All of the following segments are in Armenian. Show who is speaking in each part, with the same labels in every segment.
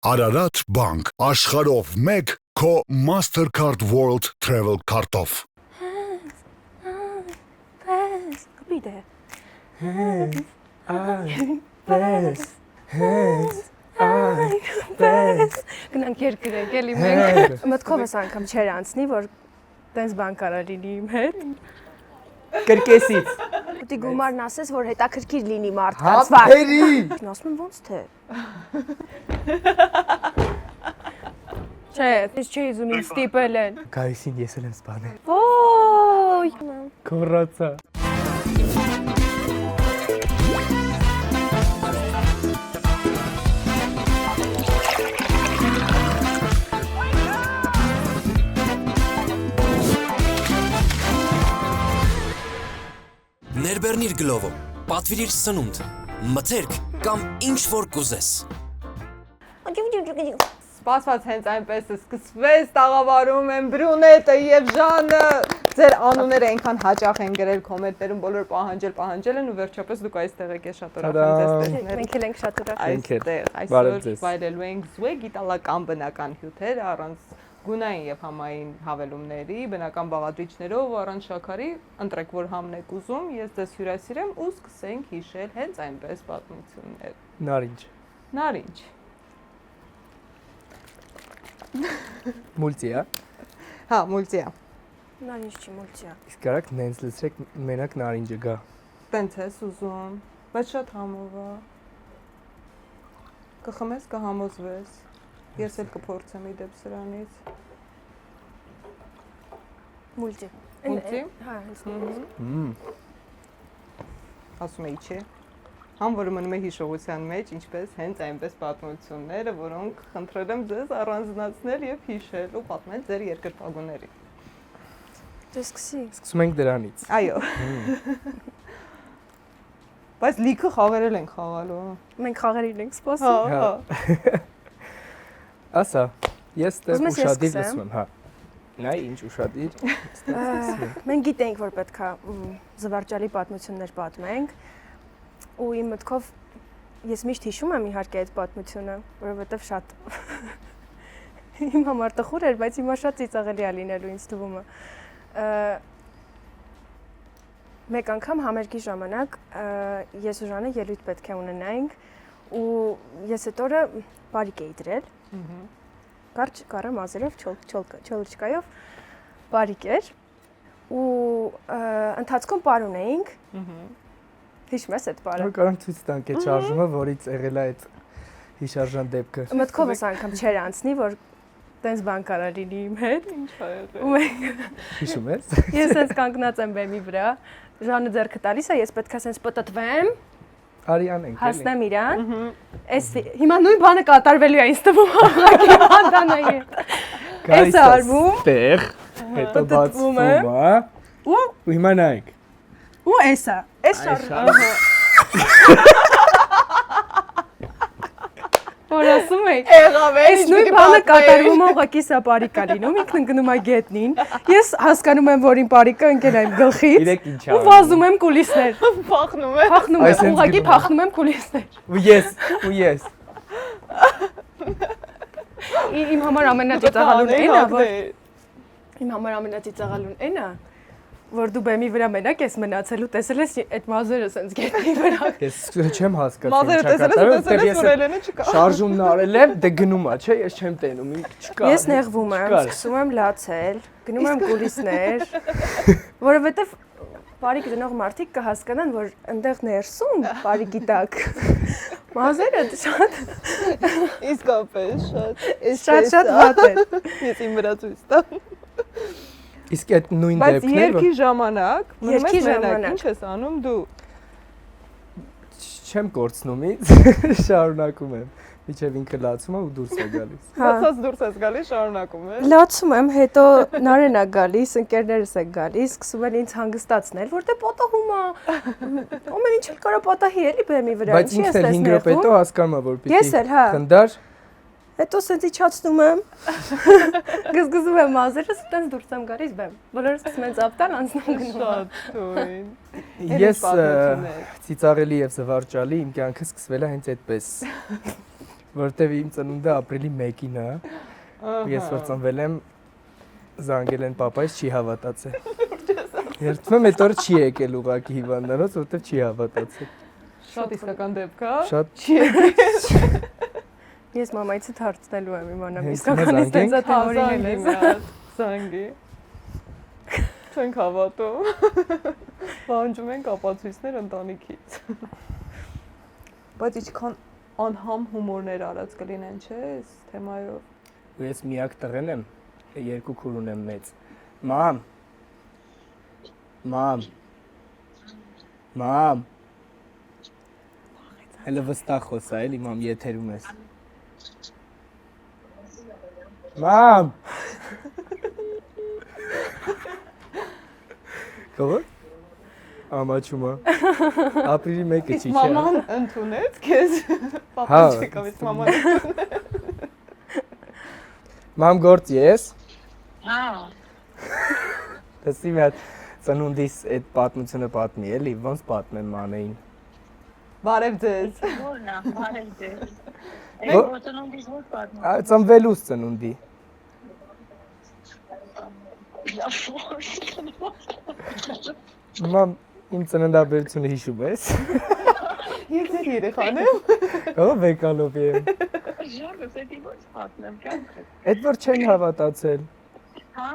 Speaker 1: Ararat Bank, աշխարհով մեկ քո Mastercard World Travel քարտով։
Speaker 2: Գնանք երկրենք, էլի մենք մտքովս անգամ չեր անցնի, որ տենց բան կարա լինի իմ հետ։
Speaker 3: Կրկեսից։
Speaker 2: Ուտի գումարն ասես, որ հետաքրքիր լինի մարդկանց։
Speaker 3: Հապերի։
Speaker 2: Ասում եմ ոնց թե։ Չէ, ես չի ուզում ինձ ստիպել են։
Speaker 3: Գայսին ես էլ եմ սպանել։
Speaker 2: Ոյ։
Speaker 3: Կորացա։
Speaker 4: Ներբեռնիր գլովը, պատվիրիր սնունդ, մթերք կամ ինչ որ կուզես։
Speaker 5: Սպասված հենց այնպես է սկսվեց, տաղավարում են Բրունետը եւ Ժանը։ Ձեր անունները այնքան հաճախ են գրել կոմենտներում, բոլոր պահանջել են ու վերջապես դուք այստեղ եք, շատ ուրախ եմ ձեզ տեսնել։
Speaker 2: Մենք էլ ենք շատ ուրախ։
Speaker 5: Այստեղ այսօր վայելելու ենք զուեգ իտալական բնական հյութեր առանց գունային եւ համային հավելումների, բնական բաղադրիչներով, առանց շաքարի, ընտրեք որ համն եք ուզում, ես ձեզ հյուրասիրեմ ու սկսենք հիշել հենց այնպես պատմություններ։
Speaker 3: Նարինջ։
Speaker 5: Նարինջ։
Speaker 3: Մուլտիա։
Speaker 5: Հա, մուլտիա։
Speaker 2: Նարինջ չի մուլտիա։
Speaker 3: Իսկ կարաք նենց լցրեք մենակ նարինջը գա։
Speaker 5: Տենց ես ուզում, բայց շատ համով է։ Կխմես, կհամոզվես։ Ես էլ կփորձեմ իդեպ սրանից։
Speaker 2: Մուլտի։
Speaker 5: Մուլտի։
Speaker 2: Հա, հենց։
Speaker 5: Ասում էի, չէ։ Համ որը մնում է հիշողության մեջ, ինչպես հենց այնպես պատմությունները, որոնք խնդրել եմ ձեզ առանձնացնել եւ հիշել ու պատմել ձեր երկրպագուների։
Speaker 2: Դե սկսի։
Speaker 3: Սկսում ենք դրանից։
Speaker 5: Այո։ Բայց լիքը խաղերել ենք խաղալու։
Speaker 2: Մենք խաղերին ենք սպասում։
Speaker 5: Հա։
Speaker 3: Ասա, ես դեռ
Speaker 2: Ուզում ես ես
Speaker 3: ուշադիր
Speaker 2: սկսեմ։
Speaker 3: լսում եմ, հա։ Նայ, ինչ ուշադիր։
Speaker 2: Մենք գիտենք, որ պետք է զվարճալի պատմություններ պատմենք ու իմ մտքով ես միշտ հիշում եմ իհարկե այդ պատմությունը, որովհետև շատ իմ համար տխուր էր, բայց հիմա շատ ծիծաղելի է լինելու ինձ թվում է։ Մեկ անգամ համերգի ժամանակ ես ու Ժանը ելույթ պետք է ունենայինք ու ես այդ օրը բարիկ էի դրել։ Կարճ կարա մազերով չոլչկայով բարիկ էր ու ընթացքում պարուն էինք։ Հիշում ես այդ պարը։
Speaker 3: Կարող ցույց տանք այդ շարժումը, որից եղել է այդ հիշարժան դեպքը։
Speaker 2: Մտքովս անգամ չեր անցնի, որ տենց բան կարա լինի իմ հետ։
Speaker 5: Ինչ ա եղել։
Speaker 2: Ու մենք
Speaker 3: Հիշում ես։
Speaker 2: ես հենց կանգնած եմ բեմի վրա, Ժանը ձեռքը տալիս է, ես պետք է հենց պտտվեմ,
Speaker 3: Արիան ենք։
Speaker 2: հասնեմ իրան։ Էս հիմա նույն բանը կատարվելու է ինձ թվում աղաղակի բանդանայի հետ։ Էս է արվում։
Speaker 3: Տեղ, հետո բացվում է։
Speaker 2: Ու
Speaker 3: հիմա նայեք։
Speaker 2: ու էսա, էս շարժումը։ Որ ասում եք,
Speaker 5: Եղավ է,
Speaker 2: այս նույն բանը կատարվում ուղղակի սա պարիկա լինում, ինքն ընկնում է գետնին։ Ես հասկանում եմ, որ իմ պարիկը ընկել է իմ գլխից
Speaker 3: Իրեք ինչ
Speaker 2: ու վազում եմ կուլիսներ։
Speaker 5: Փախնում է։
Speaker 2: Փախնում եմ,
Speaker 3: Այսինքն
Speaker 2: ուղղակի
Speaker 3: գնում է։
Speaker 2: փախնում եմ կուլիսներ։
Speaker 3: Ու ես։
Speaker 2: Իմ համար ամենածիծաղալուն այն է, որ իմ համար ամենածիծաղալուն այն է, որ դու բեմի վրա մենակ ես մնացել ու տեսել ես այդ մազերը սենց գետնի վրա։
Speaker 3: Ես չեմ հասկացել։
Speaker 5: Մազերը տեսել ես Սուրելենը չկա։
Speaker 3: Շարժումն արել եմ, դե գնում է, չէ, ես չեմ տենում, չկա։
Speaker 2: Ես նեղվում եմ, սկսում եմ լացել, գնում եմ կուլիսներ, որովհետև բարիկ դնող մարդիկ կհասկանան, որ այնտեղ ներսում բարիկի տակ մազերը շատ
Speaker 5: Իսկապես
Speaker 2: շատ վատ է։
Speaker 5: Ես իմ վրա ցույց տամ։
Speaker 3: Իսկ այդ նույն
Speaker 5: Բայց
Speaker 3: դեպքները
Speaker 5: երկի ժամանակ,
Speaker 2: Երկի
Speaker 5: մնում ես մենակ,
Speaker 2: ժամանակ։
Speaker 5: ինչ ես անում դու։
Speaker 3: չեմ կորցնում ինձ, շարունակում եմ։ Միջև ինքը լացում է ու դուրս է գալիս։
Speaker 5: Հացած դուրս ես գալիս, շարունակում ես։
Speaker 2: Լացում եմ, հետո Նարենն է գալիս, ընկերներս են գալիս, սկսում են ինձ հանգստացնել, որտե պատահում է։ Ամեն ինչ էլ կարա պատահի էլի բեմի վրա։
Speaker 3: Բայց ինքն էլ 5 րոպե հետո հասկանում է, որ
Speaker 2: Ես էլ, հա։
Speaker 3: խնդար
Speaker 2: Հետո սենց իջացնում եմ, գզգզում եմ մազերս, տենց դուրս եմ գալիս բեմ։ Բոլորս սկսում են ծապտալ, անցնում գնում։
Speaker 5: Շատ թույն։
Speaker 3: Ես ծիծաղելի եւ զվարճալի իմ կյանքը սկսվել է հենց այդպես։ որտեվ իմ ծնունդը ապրիլի 1-ին է։ Ես որ ծնվել եմ, զանգել են պապայից, չի հավատացել։ Երդվում եմ այդ օրը չի եկել ուղղակի հիվանդանոց, որտեվ չի հավատացել։
Speaker 5: Շատ իսկական դեպք է։
Speaker 3: Շատ
Speaker 5: չի եկել։
Speaker 2: Ես մամայիցդ հարցնելու եմ իմանամ
Speaker 3: Հենց
Speaker 2: իսկականից
Speaker 3: հիմա
Speaker 2: տենց ատորին
Speaker 5: Հազանգի
Speaker 2: ես։
Speaker 5: մեծ զանգի։ Չենք հավատում։ Պահանջում ենք ապացույցներ ընտանիքից։ Բայց ինչքան անհամ հումորներ արած կլինեն, չէ՞, այս թեմայով։
Speaker 3: ու ես միակ տղեն եմ, երկու քուր ունեմ մեծ։ Մամ։ Հələ վստահ խոսա, էլի մամ, եթերում ես։ Մամ։ Կողո՞ր։ Ամաչումա։ Ապրիլի 1-ը չի չէ։
Speaker 5: Մաման ընդունեց քեզ։ Պապան չեկավ, ես մաման ընդունել։
Speaker 3: Մամ գործ ես։
Speaker 6: Հա,
Speaker 3: Տեսի մի հատ ծնունդիս այդ պատմությունը պատմի, էլի, ոնց պատմեմ մանեին։
Speaker 5: Բարև ձեզ։
Speaker 6: որն է, բարև ձեզ։
Speaker 3: Ո-
Speaker 6: Այդ ոտնոնդից ոչ պատմում։
Speaker 3: Ծնվելուց ծնունդի։ Մամ, իմ ծննդաբերությունը հիշում ես։
Speaker 5: Ես ձեր երեխան եմ։
Speaker 3: Ո՞վ եկալով եմ։
Speaker 6: Ժորս, էդի ոչ պատմեմ, կյանքը։
Speaker 3: Այդ որ չեն հավատացել։
Speaker 6: Հա,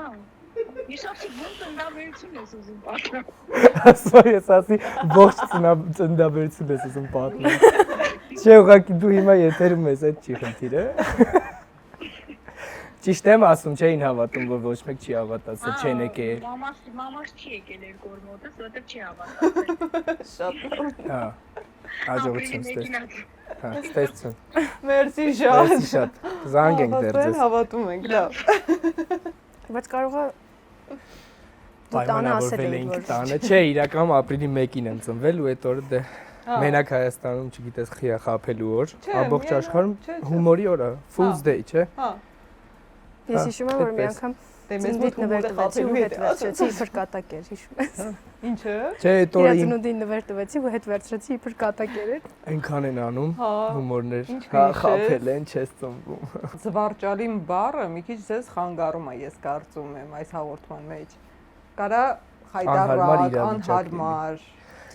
Speaker 6: իշացի ոնց ընդավերություն ես ուզում պատմեմ։
Speaker 3: Ասա ես ասի ողջ ծննդաբերություն ես ուզում պատմել։ Չէ, ուղղակի դու հիմա եթերում ես, այդ չի խնդիրը։ Ճիշտ եմ ասում, չէին հավատում, որ ոչ մեկ չի հավատացել, չեն եկել։
Speaker 6: Մամաս չի եկել երկու օր մոտս, որտեղ չի հավատացել։
Speaker 5: Շատ։
Speaker 3: Հա։ Հաջողություն ստես։ Հա, ստեսություն։
Speaker 5: Մերսի շատ։
Speaker 3: Merci շատ։ Զանգ ենք դեռ ձեզ։
Speaker 5: Հավատում ենք, լավ։
Speaker 2: Բայց կարող է դու տանը ասել
Speaker 3: Պայմանավորվել
Speaker 2: էի
Speaker 3: էինք
Speaker 2: որ
Speaker 3: տանը։ Չէ, իրականում ապրիլի 1-ին եմ ծնվել ու այդ օրը դե մենակ Հայաստանում, չգիտես, խիա խափելու օր,
Speaker 5: Չէ,
Speaker 3: ամբողջ
Speaker 5: միայն-
Speaker 3: աշխարհում
Speaker 5: չէ, չէ։
Speaker 3: հումորի օր է, Fool's
Speaker 5: Հա։
Speaker 3: Day, չէ։
Speaker 5: Հա։
Speaker 2: ես հիշում եմ որ մի
Speaker 3: այդպես։
Speaker 2: անգամ
Speaker 5: Դե մեզ
Speaker 2: ծննդիդ
Speaker 5: մոտ
Speaker 2: նվեր
Speaker 5: հումորը
Speaker 2: տվեցի ու
Speaker 5: խափելու
Speaker 2: հետ վերցրեցի իբր կատակեր, հիշում ես։
Speaker 5: Ինչը։
Speaker 3: Չէ, այդ
Speaker 2: Իր
Speaker 3: օրը իմ
Speaker 2: ծնունդին նվեր տվեցի ու հետ վերցրեցի իբր կատակեր էր։
Speaker 3: այնքան են անում
Speaker 5: Հա։
Speaker 3: հումորներ։
Speaker 5: Ինչ
Speaker 3: Հա,
Speaker 5: կհիշես։
Speaker 3: խափել են, չես ծնվում։
Speaker 5: Զվարճալին բառը մի քիչ ձեզ խանգարում է, ես կարծում եմ, այս հաղորդման մեջ։ Կարա
Speaker 3: Անհարմար
Speaker 5: հայտարարակ,
Speaker 3: իրավիճակ լինի։
Speaker 5: անհարմար,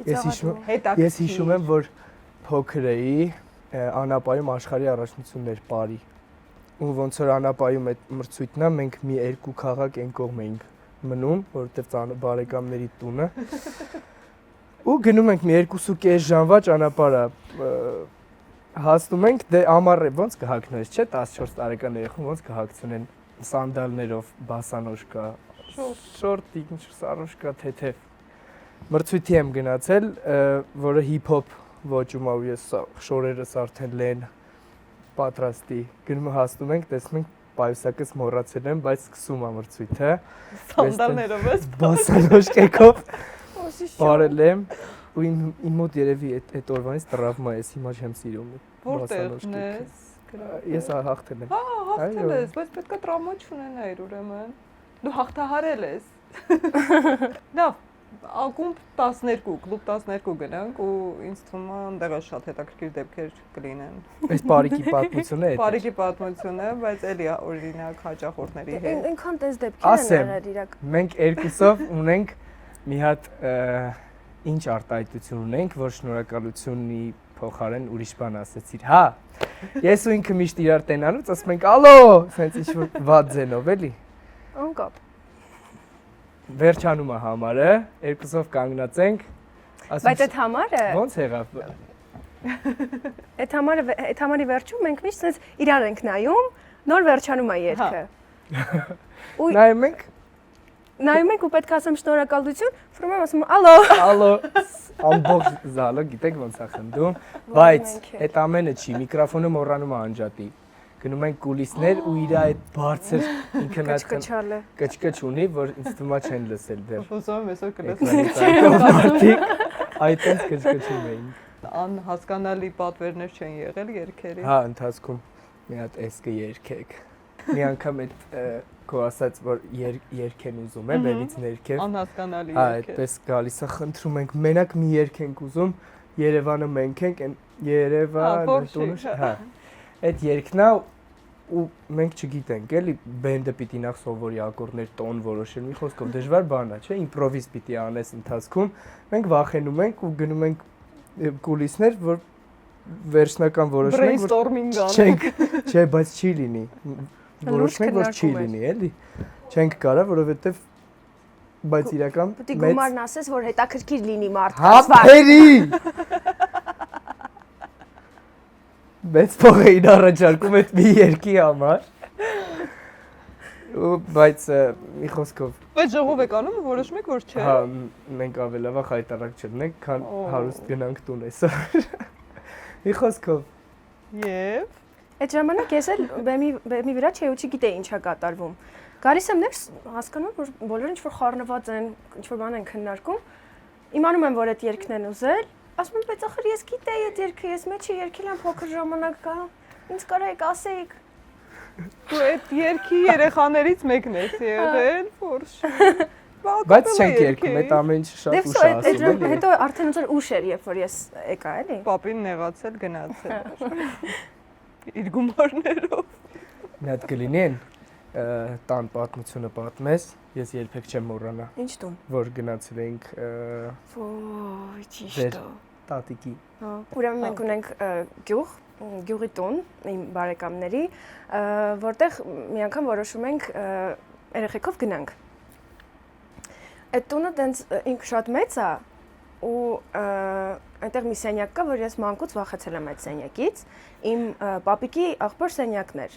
Speaker 3: Ես հիշում եմ, որ փոքր էի, անապայում աշխարհի առաջնություններ բարի։ Ու ոնց որ անապայում այդ մրցույթն է, մենք մի երկու քաղաք այն կողմ էինք մնում, որովհետև բարեկամների տունը։ Ու գնում ենք մի 2.5 ժամվա ճանապարհը։ Հասնում ենք, դե ամառ է, ոնց կհագնես, չէ՞, 14 տարեկան երեխան ոնց կհագցնեն սանդալներով, բասանոշկա, շորտիկ, սարոշկա, թեթև։ Մրցույթի եմ գնացել, որը հիփ-հոփ ոճում է, ու ես շորերս արդեն լեն պատրաստի։ Գնում հասնում ենք, տեսնում ենք պայուսակս մոռացել եմ, բայց սկսում է մրցույթը։
Speaker 5: սանդալներով ես։
Speaker 3: Բասանոշկեքով բարել եմ ու իմ մոտ երևի այդ օրվանից տրավմա է, հիմա չեմ սիրում։
Speaker 5: Որտեղն ես։
Speaker 3: Ես հաղթել եմ։
Speaker 5: Հա, հաղթել
Speaker 3: Այո։
Speaker 5: ես, բայց պետքա տրավմա չունենայիր ուրեմն։ Դու հաղթահարել ես։ Լավ, ակումբ 12, կլուբ 12 գնանք ու ինձ թվում է այնտեղ շատ հետաքրքիր դեպքեր կլինեն։
Speaker 3: Այս բարիկի պատմությունը է։
Speaker 5: Բարիկի պատմություն է, բայց էլի օրինակ հաճախորդների հետ։
Speaker 2: Այնքան տես դեպքեր
Speaker 3: Ասեմ,
Speaker 2: են արել իրակ։
Speaker 3: Մենք երկուսով ունենք մի հատ ինչ արտահայտություն ունենք, որ շնորհակալությունի փոխարեն ուրիշ բան ասեցիր։ Հա։ Ես ու ինքը միշտ իրար տենալուց ասում ենք ալո, սենց ինչ-որ վատ ձենով էլի։
Speaker 2: Անկապ։
Speaker 3: Վերջանում է համարը, երկուսով կանգնած ենք։
Speaker 2: Բայց այդ համարը,
Speaker 3: ոնց եղավ։
Speaker 2: այդ համարի վերջում մենք միշտ sense իրար ենք նայում, նոր վերջանում է երգը։ Ու
Speaker 3: Նայում ենք,
Speaker 2: նայում ենք ու պետք է ասեմ շնորհակալություն, ֆրում եմ ասում ալո։
Speaker 3: ալո, ամբողջ զալը գիտեք ոնց է խնդում, բայց
Speaker 2: մենք ենք։
Speaker 3: այդ ամենը չի, միկրոֆոնը մոռանում է անջատի։ Գնում ենք կուլիսներ ու իր այդ բարձր ինքնաց
Speaker 2: Կչկչալը։
Speaker 3: կչկչ ունի, որ ինձ թվում է չեն լսել դեռ։
Speaker 5: Ուզում եմ այսօր կլսեմ։
Speaker 3: Մարդիկ այդպես կչկչում էին։
Speaker 5: Անհասկանալի պատվերներ չեն եղել երգերի։
Speaker 3: Հա, ընթացքում մի հատ էսկը երգեք։ Մի անգամ այդ քո ասած որ երգեն ուզում է, բերից ներքև։
Speaker 5: Անհասկանալի
Speaker 3: Հա,
Speaker 5: երգեր։
Speaker 3: այդպես գալիս է, խնդրում ենք, մենակ մի երգ ենք ուզում, Երևանը մենք ենք, Երևանը տունը, հա։ այդ երգն է ու մենք չգիտենք, էլի բենդը պիտի նախ սովորի ակորդներ տոն որոշել, մի խոսքով դժվար բան է, չէ՞, իմպրովիզ պիտի անես ընթացքում, մենք վախենում ենք ու գնում ենք կուլիսներ, որ վերջնական որոշենք,
Speaker 5: brainstorming
Speaker 3: չենք, չէ, բայց չի լինի, որոշենք, որ չի լինի, էլի, չենք կարա, որովհետև բայց իրական
Speaker 2: պետք է գումարն ասես, որ հետաքրքիր լինի մարդկանց։
Speaker 3: Հապերի։ Մեծ փող էին առաջարկում այդ մի երկի համար։ Բայց մի խոսքով։
Speaker 5: Բայց ժողով եք անում, որոշում եք, որ չէ։
Speaker 3: Հա, մենք ավելավաղ հայտարարք չլինենք, քան հարուստ գնանք տուն այսօր։ Մի խոսքով։
Speaker 5: Եվ
Speaker 2: Այդ ժամանակ ես էլ բեմի վրա չէի ու չգիտեի ինչա կատարվում։ Գալիս եմ ներս, հասկանում որ բոլորը ինչ-որ խառնված են, ինչ-որ բան են քննարկում։ Իմանում եմ, որ այդ երգն են ուզել, ասում եմ, բայց ախր ես գիտեի այդ երգը, ես մեջի երգել եմ փոքր ժամանակ կա, ինձ կարայիք ասեիք։
Speaker 5: դու այդ երգի երեխաներից մեկն ես եղել, ֆորշ։
Speaker 3: Բայց չենք երգում, այդ ամեն ինչը շատ ուշ է ասում։
Speaker 2: Հետո արդեն ոնց որ ուշ էր, երբ որ ես եկա, էլի։
Speaker 5: Պապին նեղացել, գնացել։ Իր գումարներով։
Speaker 3: Մի հատ կլինի են տան պատմությունը պատմես, ես երբեք չեմ մոռանա։
Speaker 2: Ինչ տուն։
Speaker 3: Որ գնացել էինք
Speaker 2: Ոյ, ճիշտ
Speaker 3: ձեր
Speaker 2: է։
Speaker 3: տատիկի։
Speaker 2: Հա, ուրեմն մենք ունենք գյուղի տուն, իմ բարեկամների, որտեղ մի անգամ որոշում ենք երեխեքով գնանք։ Այդ տունը տենց ինքը շատ մեծ է ու այնտեղ մի սենյակ կա, որ ես մանկուց վախեցել եմ այդ սենյակից, իմ պապիկի աղբոր սենյակն էր։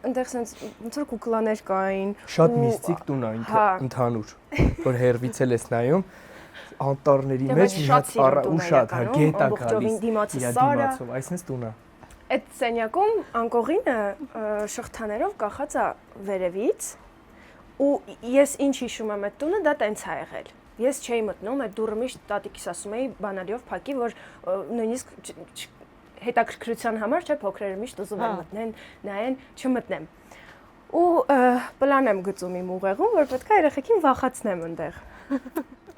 Speaker 2: Այնտեղ sense ոնց որ կուկլաներ կային։
Speaker 3: Շատ միստիկ տուն է ինքը ընդհանուր, որ հերվից էլ ես նայում, անտառների մեջ մի հատ առա ու շատ հա գետա գալիս։
Speaker 2: Դիմացը սարը։
Speaker 3: Այսինքն տուն է։
Speaker 2: Այդ սենյակում անկողինը շղթաներով կախած է վերևից ու ես ինչ հիշում եմ այդ տունը, դա տենց է եղել։ Ես չէի մտնում, այդ դուռը միշտ տատիկիս ասում էի բանալիով փակի, որ նույնիսկ հետաքրքրության համար չէ փոքրերը միշտ ուզում են մտնեն, նայեն, չմտնեմ։ Ու պլան եմ գծում իմ ուղեղում, որ պետք է երեխեքին վախացնեմ այնտեղ։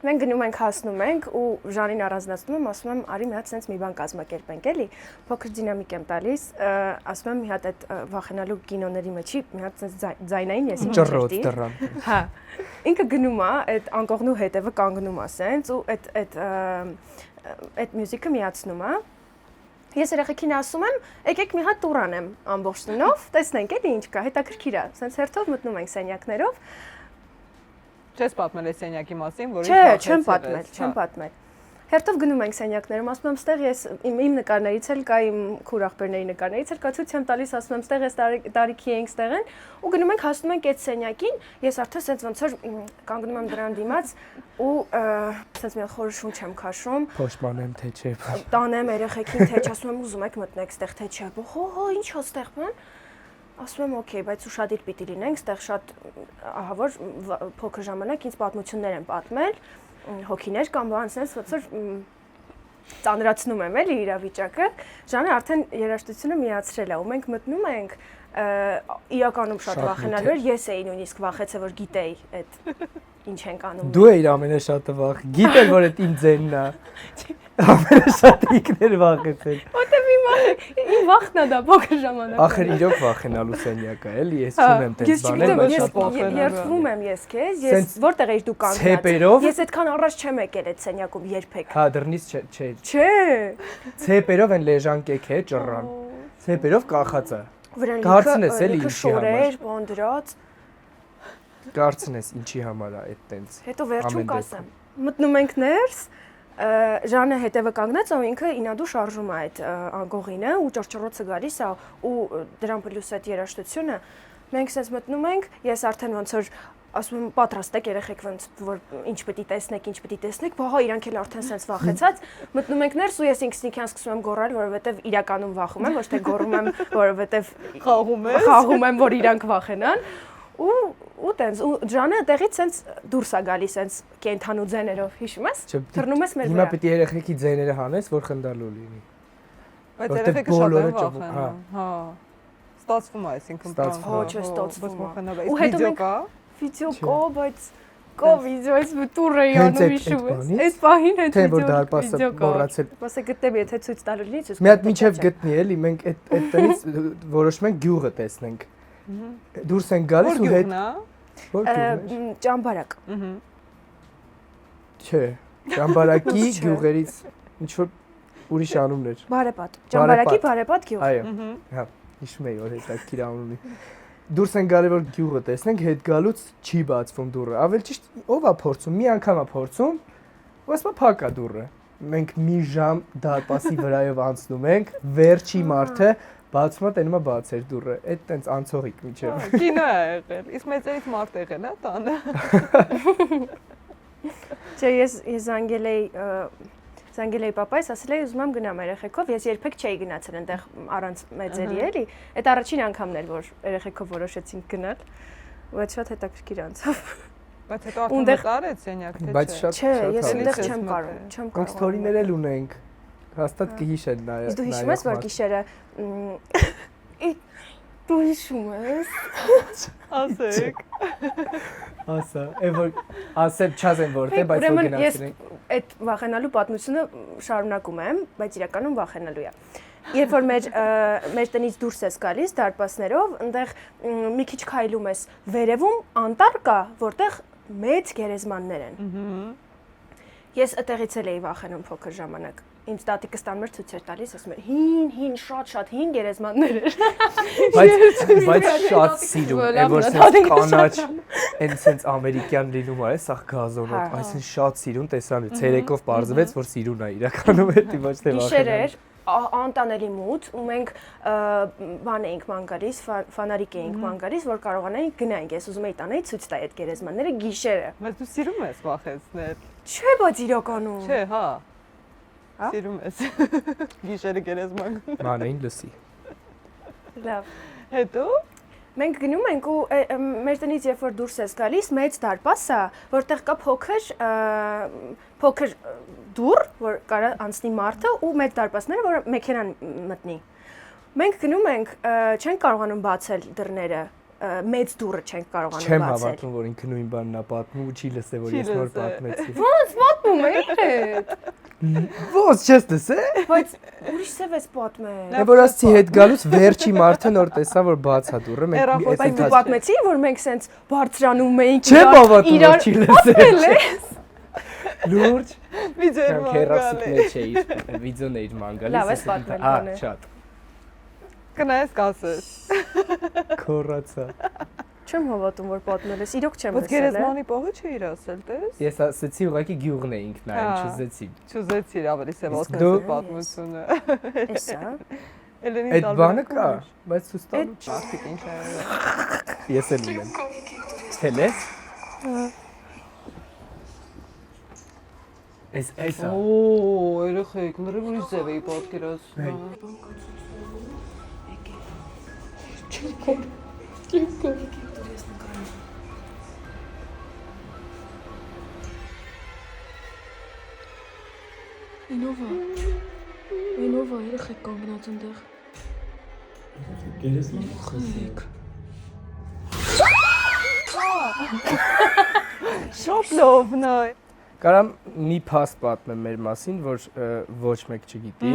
Speaker 2: Մենք գնում ենք հասնում ենք ու Ժանին առանձնացնում եմ, ասում եմ, արի մի հատ sense մի բան կազմակերպենք, էլի։ Փոքր դինամիկ եմ տալիս, ասում եմ մի հատ այդ վախենալու կինոների մեջի մի հատ sense ձայնային ես ինչ
Speaker 3: ճռոտ դռան։
Speaker 2: Հա։ Ինքը գնում է, այդ անկողնու հետևը կանգնում է sense ու այդ մյուզիկը միացնում է։ Ես երեխեքին ասում եմ, եկեք մի հատ տուր անեմ ամբողջ տնով, տեսնենք էլի ինչ կա, հետաքրքիր է։ Sense հերթով մտնում ենք սենյակներով։
Speaker 5: Չես պատմել այդ սենյակի մասին, որ
Speaker 2: Չէ, չեմ պատմել։ Հերթով գնում ենք սենյակներում, ասում եմ, ստեղ ես իմ նկարներից էլ կա, իմ քուր աղբերների նկարներից էլ կա, ցույց եմ տալիս, ասում եմ, ստեղ ես տարիքի ենք ստեղ են, ու գնում ենք հասնում ենք այդ սենյակին, ես արդեն sense ոնց որ կանգնում եմ դրան դիմաց ու sense մի խորը շունչ եմ քաշում։
Speaker 3: Փոշմանեմ թե չէ։
Speaker 2: Տանեմ երեխեքին թե չէ, ասում եմ, ուզում եք մտնեք ստեղ թե չէ։ Հո, ինչ է ստեղ բան։ Ասում եմ, օքեյ, բայց ուշադիր պիտի լինենք, ստեղ շատ ահա որ փոքր ժամանակ ինձ պատմություններ են պատմել, հոգիներ կամ բան, sense ոնց որ ծանրացնում եմ էլի իրավիճակը։ Ժանը արդեն երաժշտությունը միացրել է ու մենք մտնում ենք իրականում շատ վախենալու էր, ես էի նույնիսկ վախեցել, որ գիտեի այդ ինչ ենք անում։
Speaker 3: Դու էիր ամենաշատը վախ։ Գիտեր, որ այդ իմ ձենն է։ Ամենաշատը ինքներ վախեցել։
Speaker 2: Որտեւ իմ վախն է դա փոքր ժամանակ։
Speaker 3: Ախր իրոք վախենալու սենյակ է, էլի, ես չունեմ տես բաներ, բայց շատ
Speaker 2: վախենալու։ Երդվում եմ ես քեզ, ես որտեղ էիր դու կանգնած։
Speaker 3: Ցեպերով։
Speaker 2: Ես այդքան առաջ չեմ եկել այդ սենյակում երբեք։
Speaker 3: Հա, դռնից չէ։
Speaker 2: Չէ։
Speaker 3: Ցեպերով են լեժանկեք է, ճռան։ Ցեպերով կախած է։
Speaker 2: Վրան
Speaker 3: Կարծնես էլի ինչի համար։
Speaker 2: Շորեր, բոնդրած։
Speaker 3: Կարծնես ինչի համար է այդ տենց։
Speaker 2: Հետո վերջում կասեմ։ Մտնում ենք ներս, Ժանը հետևը կանգնած ու ինքը ինադու շարժում է այդ անկողինը ու ճռճռոցը գալիս է ու դրան պլյուս այդ երաժշտությունը մենք sense մտնում ենք, ես արդեն ոնց որ ասում եմ պատրաստ եք երեխեք ոնց որ ինչ պետք է տեսնեք, բահա իրանք էլ արդեն sense վախեցած մտնում ենք ներս ու ես ինքնիկյան սկսում եմ գոռալ, որովհետև իրականում վախում եմ, ոչ թե գոռում եմ, որովհետև խաղում եմ, որ իրանք վախենան ու տենց ու Ժանը այդտեղից sense դուրս է գալիս sense կենթանու ձեներով, հիշում ես։ Թռնում ես մեր վրա։
Speaker 3: Հիմա պետք է երեխեքի ձեները հանես, որ խնդալու լինի։
Speaker 5: Բայց երեխեքը շատ են վախենում։ Հա։ Ստացվում է, այսինքն բան։
Speaker 2: Ոչ, չէ, ստացվում է։
Speaker 5: Ու հետո մենք
Speaker 2: վիդեո կա, բայց կո վիդեո էս տուրը յանում հիշում ես։ Այս պահին հետ
Speaker 3: Թե որ դարպասը մոռացել։
Speaker 2: Պասը գտեմ եթե ցույց տալու լինի ցույց։
Speaker 3: Մի հատ միջև գտնի էլի, մենք այդ տնից որոշում ենք գյուղը տեսնենք։ Դուրս են գալիս ու հետ որ գյուղն է։
Speaker 2: Ճամբարակ։
Speaker 3: Չէ, ճամբարակի գյուղերից ինչ որ ուրիշ անուններ։
Speaker 2: Բարեպատ։ Ճամբարակի բարեպատ գյուղ։
Speaker 3: Այո։ Հա, հիշում եմ որ հետաքրքիր անուն ունի։ Դուրս են գալի որ գյուղը տեսնենք, հետ գալուց չի բացվում դուռը։ Ավել ճիշտ ով է փորձում, մի անգամ է փորձում, ու ասում փակա դուռը։ Մենք մի ժամ դարպասի վրայով անցնում ենք, վերջի մարդը բացում է, տենում է բացեր դուռը։ Այդ տենց անցողիկ միջև։
Speaker 5: Կինո է եղել։ Իսկ մեծերից մարդ եղել է տանը։
Speaker 2: Չէ, ես Զանգելեի պապայս ասել էի ուզում եմ գնամ երեխեքով, ես երբեք չէի գնացել այնտեղ առանց մեծերի էլի։ Այդ առաջին անգամն էր որ երեխեքով որոշեցինք գնալ, ու այդ շատ հետաքրքիր անցավ։
Speaker 5: Բայց հետո արդեն մտարեց սենյակ թե չէ։
Speaker 3: Բայց շատ
Speaker 2: Չէ, ես այնտեղ չեմ կարող։
Speaker 3: Մենք ստորիներ էլ ունենք։ Հաստատ կհիշեն նայ։
Speaker 2: Իսկ դու հիշում ես որ գիշերը դու հիշում ես։
Speaker 5: Ասեք։
Speaker 3: Ասա, որ ասել չասեմ որտե, բայց որ գնացել ենք։
Speaker 2: Այդ վախենալու պատմությունը շարունակում եմ, բայց իրականում վախենալու է։ Երբ որ մեր տնից դուրս ես գալիս դարպասներով, այնտեղ մի քիչ քայլում ես վերևում անտառ կա, որտեղ մեծ գերեզմաններ են։ Ես այդտեղից էլ էի վախենում փոքր ժամանակ։ Ինձ տատիկը ստանում էր ցույց էր տալիս, ասում էր հին, շատ հին գերեզմաններ էր։
Speaker 3: Բայց շատ սիրում, որ սենց կանաչ, այն սենց ամերիկյան լինում է, սա գազոնոտ, այսինքն շատ սիրուն տեսանու, ցերեկով պարզվեց, որ սիրուն է իրականում էդի ոչ թե վախենում։
Speaker 2: Գիշեր էր, անտանելի մութ, ու մենք բան էինք ման գալիս, ֆանարիկ էինք ման գալիս, որ կարողանայինք գնայինք։ Ես ուզում էի տանեի ցույց տա այդ գերեզմանները գիշերը։
Speaker 5: Բայց դու սիրում ես վախեցնել։
Speaker 2: Չէ, բայց իրականում։
Speaker 5: Չէ, հա։ Սիրում ես։ Գիշերը գերեզման։
Speaker 3: Մանեին լսի։
Speaker 2: Լավ։
Speaker 5: Հետո
Speaker 2: մենք գնում ենք ու մեր տնից երբ որ դուրս ես գալիս, մեծ դարպաս է, որտեղ կա փոքր դուռ, որ կարա անցնի մարդը ու մեծ դարպասները, որ մեքենան մտնի։ Մենք գնում ենք, չենք կարողանում բացել դռները, մեծ դուռը չենք կարողանում բացել։
Speaker 3: Չեմ հավատում, որ ինքը նույն բանն է պատմում ու չի լսել, որ ես նոր պատմեցի։
Speaker 2: Ո՞նց պատմում եք։
Speaker 3: Ո՞նց չես լսել։
Speaker 2: Բայց ուրիշ սև ես պատմել։
Speaker 3: Է որ ասցի հետ գալուց վերջի մարդը նոր տեսա, որ բաց է դուռը, մենք
Speaker 2: Բայց դու պատմեցի, որ մենք սենց բարձրանում էինք
Speaker 3: Չեմ հավատում, որ չի լսել։ Լուրջ։
Speaker 5: վիդեոներ
Speaker 3: Քերասիկն չէի, վիդեոներ մանգալիս։
Speaker 2: Լավ ես պատմել բանը։
Speaker 3: Շատ։
Speaker 5: կնայես կասես։
Speaker 3: Քորացա։
Speaker 2: Չեմ հավատում, որ պատմել ես, իրոք չեմ
Speaker 5: լսել։ Բայց գերեզմանի պողը չի իր ասել, տես։
Speaker 3: Ես ասեցի ուղղակի գյուղն էինք նայում, չուզեցի։
Speaker 5: Չուզեցի ավելի սևացնել պատմությունը։
Speaker 2: Էսա։
Speaker 5: Էլենի
Speaker 3: Այդ բանը կա, բայց ցույց տալու
Speaker 5: Մարդիկ ինչ է։
Speaker 3: ես էլ ունեմ։ Թելես։ Էսա։
Speaker 5: Օ, երեխեք, լրիվ ուրիշ ձև էի պատկերացնում։
Speaker 2: Այնովա երեխեք կանգնած այնտեղ։
Speaker 3: Գերեզման խզիկ։
Speaker 5: Շատ լավ նայ։
Speaker 3: Կարամ մի փաստ պատմեմ մեր մասին, որ ոչ մեկ չգիտի։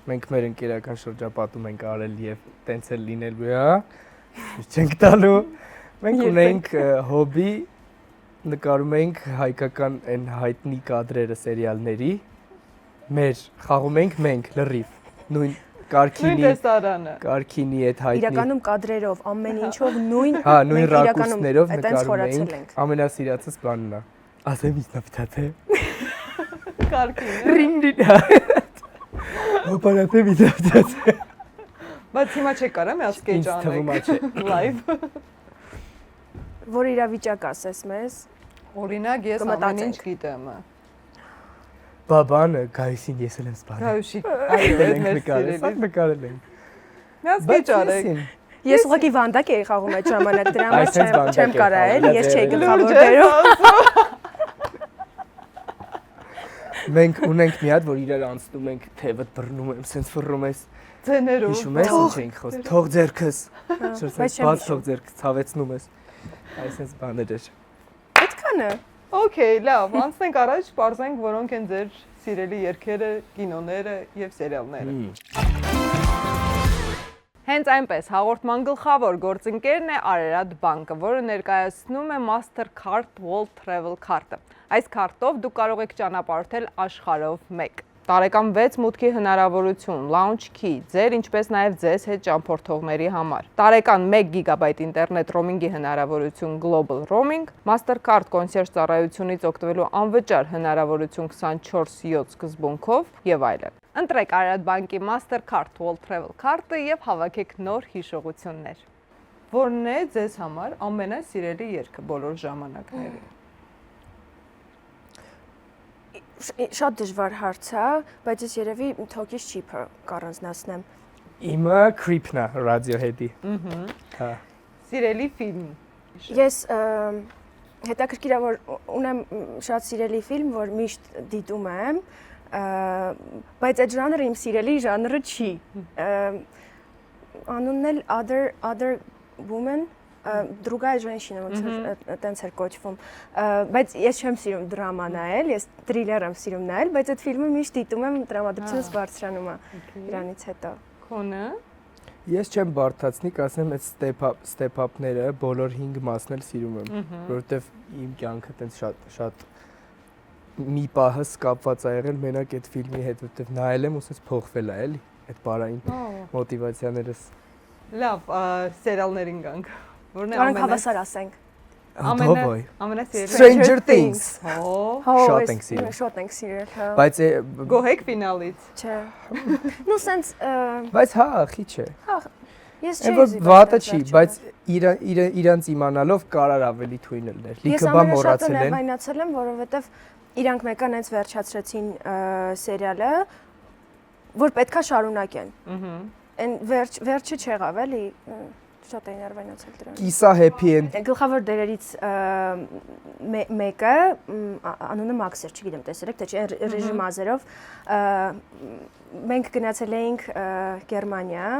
Speaker 3: Մենք մեր ընկերական շրջապատում ենք արել եւ տենց էլ լինելու է, չենք տալու։ Մենք ունենք հոբի, նկարում ենք հայկական այն հայտնի կադրերը սերիալների։ Մեր խաղում ենք մենք լրիվ նույն Կարքինի այդ հայտնի
Speaker 2: իրականում կադրերով ամեն ինչով նույն
Speaker 3: հա նույն ռակուրսներով նկարում ենք ամենասիրածս բանն է ասեմ ինձ նավթաթե
Speaker 5: Կարքինը
Speaker 3: ռինգդի օպերատիվ իդեալը
Speaker 5: բայց հիմա չէ կարա մի ասկեջ անենք լայվ
Speaker 2: որ իրավիճակ ասես մեզ
Speaker 5: օրինակ ես ամեն ինչ գիտեմ
Speaker 3: Բաբանը գայսին ես էլ եմ սպառել։
Speaker 5: Գայուսի, այո, այդ մեր
Speaker 3: սիրելի նկարել ենք։
Speaker 5: Միած քիչ արեք։
Speaker 2: Ես ուղղակի վանդակ էի խաղում այդ ժամանակ, դրա համար չեմ կարա էլ, ես չէի գլխավոր դերով։
Speaker 3: Մենք ունենք մի հատ, որ իրար անցնում ենք, թևդ բռնում եմ, սենց ֆռում ես։
Speaker 5: Ձեներով։
Speaker 3: Հիշում ես ինչ ենք խոսում։ Թող ձերքս։ Շուտ բաց թող ձերքս ցավեցնում ես։ Այսպես բաներ էր։
Speaker 2: Այդքանը։
Speaker 5: Okay, լավ, անցնենք առաջ, բարձենք որոնք են ձեր սիրելի երգերը, կինոները եւ սերիալները։ Հենց այնպես հաղորդման գլխավոր գործընկերն է Արարատ բանկը, որը ներկայացնում է Mastercard World Travel քարտը։ Այս քարտով դուք կարող եք ճանապարհորդել աշխարհով մեկ։ Տարեկան 6 մուտքի հնարավորություն, launch key, ձեր ինչպես նաև ձեզ հետ ճամփորդողների համար։ Տարեկան 1 GB ինտերնետ ռոմինգի հնարավորություն Global Roaming, Mastercard կոնսերժ ծառայությունից օգտվելու անվճար հնարավորություն 24/7 սկզբունքով եւ այլն։ Ընտրեք Արարատ բանկի Mastercard World Travel քարտը եւ հավաքեք նոր հիշողություններ։ Որն է ձեզ համար ամենասիրելի երգը բոլոր ժամանակների։
Speaker 2: Շատ դժվար հարց է, բայց ես երևի Talk is Cheaper կառանձնացնեմ։
Speaker 3: Իմը Creep-ն է Radiohead-ի։ Հա։
Speaker 5: Սիրելի ֆիլմ։
Speaker 2: Ես հետաքրքիր է որ ունեմ շատ սիրելի ֆիլմ, որ միշտ դիտում եմ, բայց այդ ժանրը իմ սիրելի ժանրը չի։ Անունն էլ Other Woman Другая женщина, ոնց տենց էր կոչվում, բայց ես չեմ սիրում դրամա նայել, ես թրիլեր եմ սիրում նայել, բայց այդ ֆիլմը միշտ դիտում եմ, տրամադրությունս բարձրանում է իրանից հետո։ Քոնը։
Speaker 3: Ես չեմ բարդացնի, կասեմ այդ step-up-ները բոլոր 5 մասն էլ սիրում եմ, որովհետև իմ կյանքը տենց շատ մի պահս կապված ա եղել մենակ այդ ֆիլմի հետ, որովհետև նայել եմ ու ասես փոխվել է, էլի, այդ բարային մոտիվացիաներս։
Speaker 5: Լավ, սերիալներին գանք։
Speaker 2: Որոնք հավասար ասենք։
Speaker 5: Ամենասիրելի
Speaker 3: Stranger Things։
Speaker 2: Շատ ենք սիրել, հա։
Speaker 3: Բայց
Speaker 5: գոհեք ֆինալից։
Speaker 2: Չէ։ Ну sense
Speaker 3: բայց հա, խի չէ։
Speaker 2: Հա, ես
Speaker 3: չէի։ Որ վատը չի, բայց իրանց իմանալով կարար ավելի թույն լինել։ Լիքը բան մոռացել են։
Speaker 2: Ես ամենաշատը եմ, որովհետև իրանք մեկան հենց վերջացրեցին սերիալը, որ պետքա շարունակեն։ Այն վերջը չեղավ, էլի։ Շատ էին արվայնացել դրան։
Speaker 3: Կիսա happy end։
Speaker 2: Գլխավոր դերերից մեկը անունը Մաքս էր, չգիտեմ, տեսել եք, թե չէ, ռեժիմ ազերով։ Մենք գնացել էինք Գերմանիա,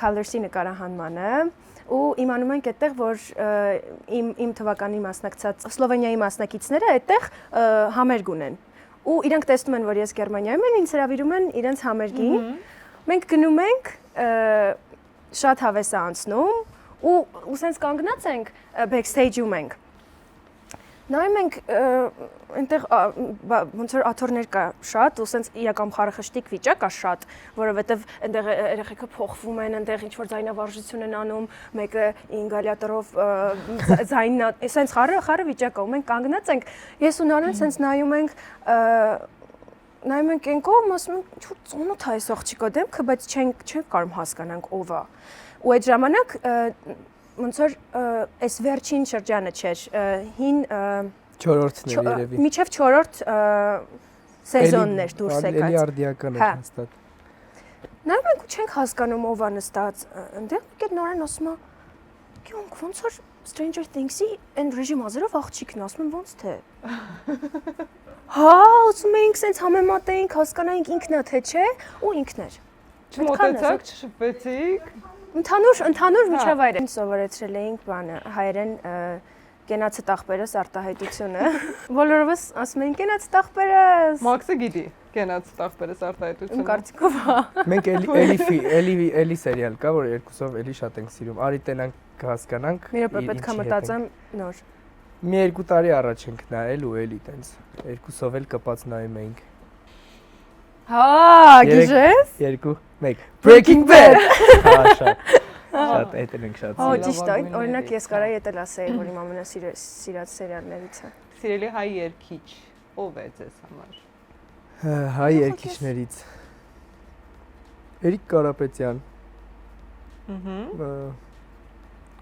Speaker 2: Colors-ի նկարահանմանը ու իմանում ենք այդտեղ, որ իմ թվականի մասնակցած Սլովենիայի մասնակիցները այդտեղ համերգ ունեն։ Ու իրանք տեսնում են, որ ես Գերմանիայում եմ, ինձ հրավիրում են իրենց համերգին։ Մենք գնում ենք շատ հավես է անցնում ու սենց կանգնած ենք backstage-ում ենք։ Նայում ենք այնտեղ ոնց որ աթոռներ կա շատ ու սենց իրական խարխշտիկ վիճակ կա շատ, որովհետև այնտեղ երեխեքը փոխվում են, այնտեղ ինչ որ ձայնավարժություն են անում, մեկը ինգալյատորով ձայնն է, սենց խարը վիճակ է ու մենք կանգնած ենք, ես ու Նարեն սենց նայում ենք այն կողմ, ասում ենք, ինչ-որ ծանոթ է այս աղջիկա դեմքը, բայց չենք կարող հասկանանք ով է։ Ու այդ ժամանակ ոնց որ այս վերջին շրջանը չէր, հին
Speaker 3: 4-րդն էր երևի։
Speaker 2: Միջև 4-րդ սեզոնն էր դուրս եկած։
Speaker 3: Էլի արդիական էր հաստատ։
Speaker 2: Նայում ենք ու չենք հասկանում ով է նստած։ Այնտեղ մեկ Նորեն ասում է. «Գյոնք ոնց որ Stranger Things-ի այն ռեժիմ ազերով աղջիկն ասում եմ ոնց թե»։ Հա, ասում էինք սենց համեմատեինք, հասկանայինք ինքն է թե չէ, ու ինքն էր։
Speaker 5: Չմոտեցաք, չշփվեցիք։
Speaker 2: Ընդհանուր միջավայր է։ Սովորեցրել էինք բանը, հայերեն կենացը տախպերս արտահայտությունը։ Բոլորովս ասում էին կենացը տախպերս։
Speaker 5: Մաքսը գիտի կենացը տախպերս արտահայտությունը։
Speaker 2: Իմ կարծիքով հա։
Speaker 3: Մենք էլի սերիալ կա, որ երկուսով էլի շատ ենք սիրում։ Արի տենանք հասկանանք։
Speaker 2: Մի րոպե պետք է մտածեմ նոր։
Speaker 3: Մի 2 տարի առաջ ենք նայել ու էլի տենց երկուսով էլ կպած նայում էինք։
Speaker 2: Հա, գիժես։
Speaker 3: 2 1 Breaking Bad։ Հա, շատ էտել ենք շատ։
Speaker 2: Հա, ճիշտ է, օրինակ ես կարայի էտել ասեի, որ իմ ամենասիրած սերիալներից է։
Speaker 5: Սիրելի հայ երգիչ, ով է ձեզ համար։
Speaker 3: Հայ երգիչներից Էրիկ Կարապետյան։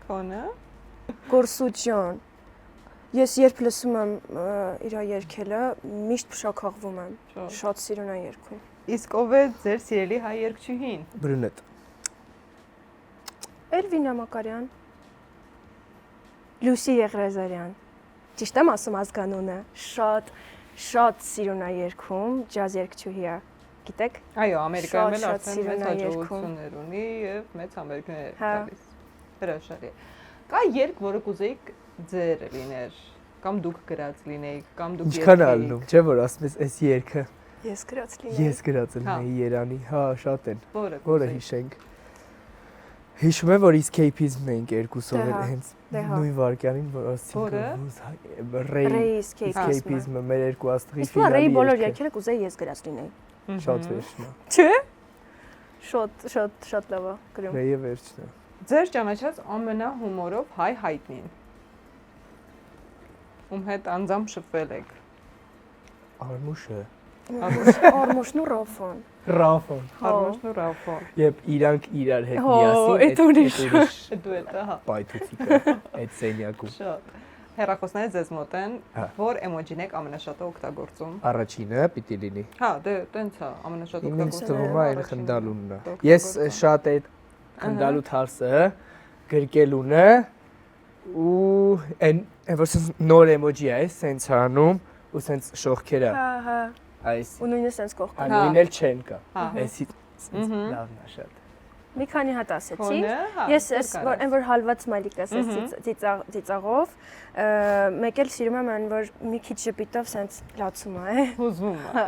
Speaker 5: Քոնը։
Speaker 2: Գորսուջյան։ Ես երբ լսում եմ իր երգելը, միշտ փշաքաղվում եմ։ Շատ սիրուն է երգում։
Speaker 5: Իսկ ով է ձեր սիրելի հայ երգչուհին։
Speaker 3: Բրունետ։
Speaker 2: Էլվինա Մակարյան։ Լուսի Եղրազարյան։ Ճիշտ եմ ասում ազգանունը։ Շատ սիրուն է երգում, ջազ երգչուհի է։ Գիտեք։
Speaker 5: Այո, Ամերիկայում էլ արդեն մեծ հաջողություններ ունի եւ մեծ համերգներ տալիս։ Հրաշալի։ Կա երգ, որը կուզեիք ձեր լիներ կամ դուք գրած լինեիք, կամ դուք
Speaker 3: Ինչքան է ալնում, չէ՞ որ ասում ես այս երգը
Speaker 2: Ես գրած լինեի։
Speaker 3: ես գրած լինեի Երանի, հա, շատ են։
Speaker 5: Որը
Speaker 3: Որը հիշենք։ Հիշում եմ, որ escapism էինք երկուսով էլ հենց նույն վարքյանին, որ ասեցինք
Speaker 2: Ray
Speaker 3: escapism-ը մեր երկու աստղի
Speaker 2: Իսկ Ray բոլոր երգերը կուզեի ես գրած լինեի։
Speaker 3: Շատ վերջն է։
Speaker 2: Չէ՞։ Շատ լավ է գրում։
Speaker 3: Ray-ը վերջն է։
Speaker 5: Ձեր ճանաչած ամենահումորով հայ հայտնին։ Ում հետ անձամբ շփվել եք։
Speaker 3: Արմուշը։
Speaker 2: Արմուշն ու Ռոֆոն։
Speaker 3: Ռաֆոն։
Speaker 5: Արմուշն ու Ռաֆոն։
Speaker 3: Եվ իրանք իրար հետ
Speaker 2: Հո,
Speaker 3: միասին
Speaker 2: էդ ուրիշ։
Speaker 5: Դուետը, հա։
Speaker 3: Պայթուցիկը այդ սենյակում։
Speaker 5: Շատ։ Հեռախոսները ձեզ մոտ են,
Speaker 3: Հա։
Speaker 5: որ էմոջին եք ամենաշատը օգտագործում։
Speaker 3: Առաջինը պիտի լինի։
Speaker 5: Հա, դե տենց է, ամենաշատը
Speaker 3: Ինձ
Speaker 5: օգտագործում։
Speaker 3: թվում է այն խնդալունն է։ Ես շատ այդ խնդալու թարսը գրկելունը ու այն որ նոր էմոջի է, սենց անում ու սենց շողքերը։
Speaker 2: Հա։
Speaker 3: Այս
Speaker 2: Ու նույնը sense կողքն։
Speaker 3: նույնն էլ չեն կա։
Speaker 5: Հա։
Speaker 3: Էսի սենց լավն է շատ։
Speaker 2: Մի քանի հատ ասեցի։
Speaker 5: Քոնը, հա,
Speaker 2: Ես այս այն որ հալված մալիկ ասես ծիծաղով, մեկ էլ սիրում եմ այն որ մի քիչ ժպիտով sense լացում է։
Speaker 5: հուզվում է։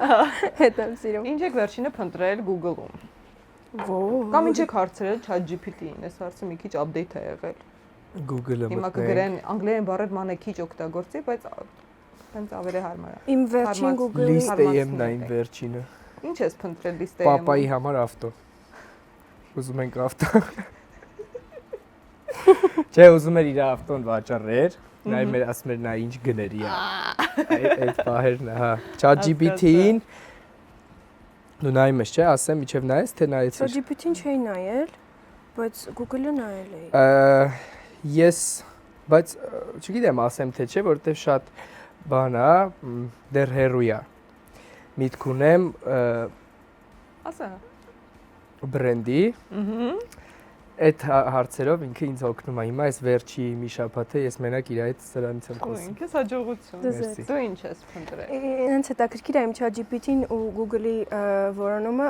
Speaker 2: Հետ եմ սիրում։
Speaker 5: Ինչ եք վերջինը փնտրել Google-ում։ Կամ ինչ եք հարցրել ChatGPT-ին, այս հարցը մի քիչ update է եղել։
Speaker 3: Google-ը
Speaker 5: Հիմա կգրեն անգլերեն բառեր մանե քիչ օգտագործի, բայց տենց ավելի հարմար է։
Speaker 2: Իմ վերջին Google-ի
Speaker 3: List AM-ն այն վերջինը։
Speaker 5: Ինչ ես փնտրել List AM-ում։
Speaker 3: Պապայի համար ավտո։ Ուզում ենք ավտո։ Չէ, ուզում էր իր ավտոն վաճառեր, նայում էր ասում էր նա ինչ գների է։ Այդ բահերն է, հա։ ChatGPT-ին դու նայում ես, չէ, ասեմ, իջև նայես, թե նայեցիր։
Speaker 2: ChatGPT-ին չէի նայել, բայց Google-ը նայել էի։
Speaker 3: Ես, բայց չգիտեմ ասեմ թե չէ, որովհետև շատ բան է, դեռ հեռու է։ Միտք ունեմ
Speaker 5: Ասա։
Speaker 3: բրենդի։ Այդ հարցերով ինքը ինձ օգնում է։ Հիմա այս վերջի մի շաբաթը ես մենակ իր հետ սրանից եմ խոսում։
Speaker 5: Ինքս հաջողություն։
Speaker 3: Մերսի։
Speaker 5: Դու ինչ ես փնտրել։
Speaker 2: Ինձ հետաքրքիր է իմ ChatGPT-ին ու Google-ի որոնումը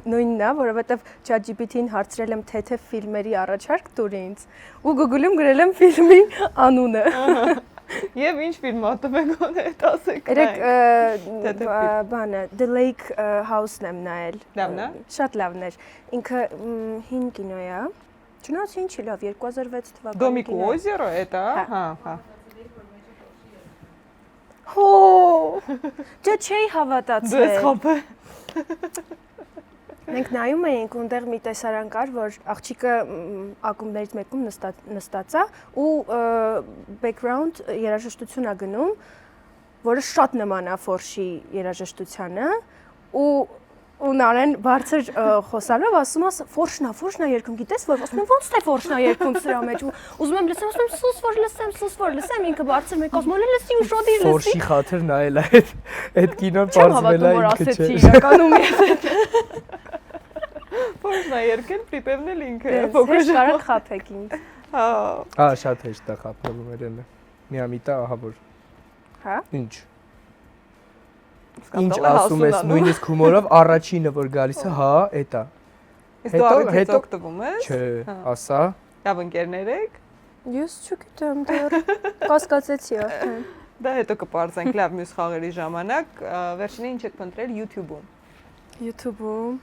Speaker 2: նույնն է, որովհետև ChatGPT-ին հարցրել եմ թե ֆիլմերի առաջարկ տուր ինձ ու Google-ում գրել եմ ֆիլմի անունը։
Speaker 5: Եվ ինչ ֆիլմ ատում եք այդ ասեք։
Speaker 2: Երեք բանը The Lake House-ն եմ նայել։
Speaker 5: Լավն է։
Speaker 2: Շատ լավն էր։ Ինքը հին կինո է։ Չնայած ինչի լավ 2006 թվականի։
Speaker 5: Դոմիկ Օզերո էդ է, հա, հա։
Speaker 2: Հո։ Դե չի հավատացել։
Speaker 5: Դու ես խափը։
Speaker 2: Մենք նայում էինք ունդեղ մի տեսարան կար, որ աղջիկը ակումբներից մեկում նստած է ու background երաժշտություն է գնում, որը շատ նման է Ֆորշի երաժշտությանը ու նարեն բարձր խոսալով ասում է Ֆորշնա երգում, գիտես որ ասում եմ ո՞նց է Ֆորշնա երգում սրա մեջ ու ուզում եմ լսեմ, ասում եմ սուս որ լսեմ, ինքը բարձր մեկ ասում է լսի ու շոդի լսի։
Speaker 3: Ֆորշի խաթր նայել այդ կինոն բարձվել է ինքը չէ։
Speaker 2: Ասեցի իրականում ես այդ։
Speaker 5: Ֆորշնա երգել պրիպևնել ինքը։
Speaker 2: Ես կարող խափեք ինձ։
Speaker 5: Հա։
Speaker 3: Հա, շատ հեշտ է խափելու մերենը։ Միամիտա, ահա որ։
Speaker 2: Հա։
Speaker 3: Ինչ։ Ինչ ասում ես նույնիսկ հումորով առաջինը որ գալիս է, հա, էտա։
Speaker 5: Իսկ դու արդեն օգտվում ես։
Speaker 3: Չէ, ասա։
Speaker 5: Լավ ընկերներ եք։
Speaker 2: Ես չգիտեմ, դեռ կասկածեցի արդեն։
Speaker 5: Դա հետո կպարզենք լավ մյուս խաղերի ժամանակ։ Վերջինը ինչ եք փնտրել YouTube-ում։
Speaker 2: YouTube-ում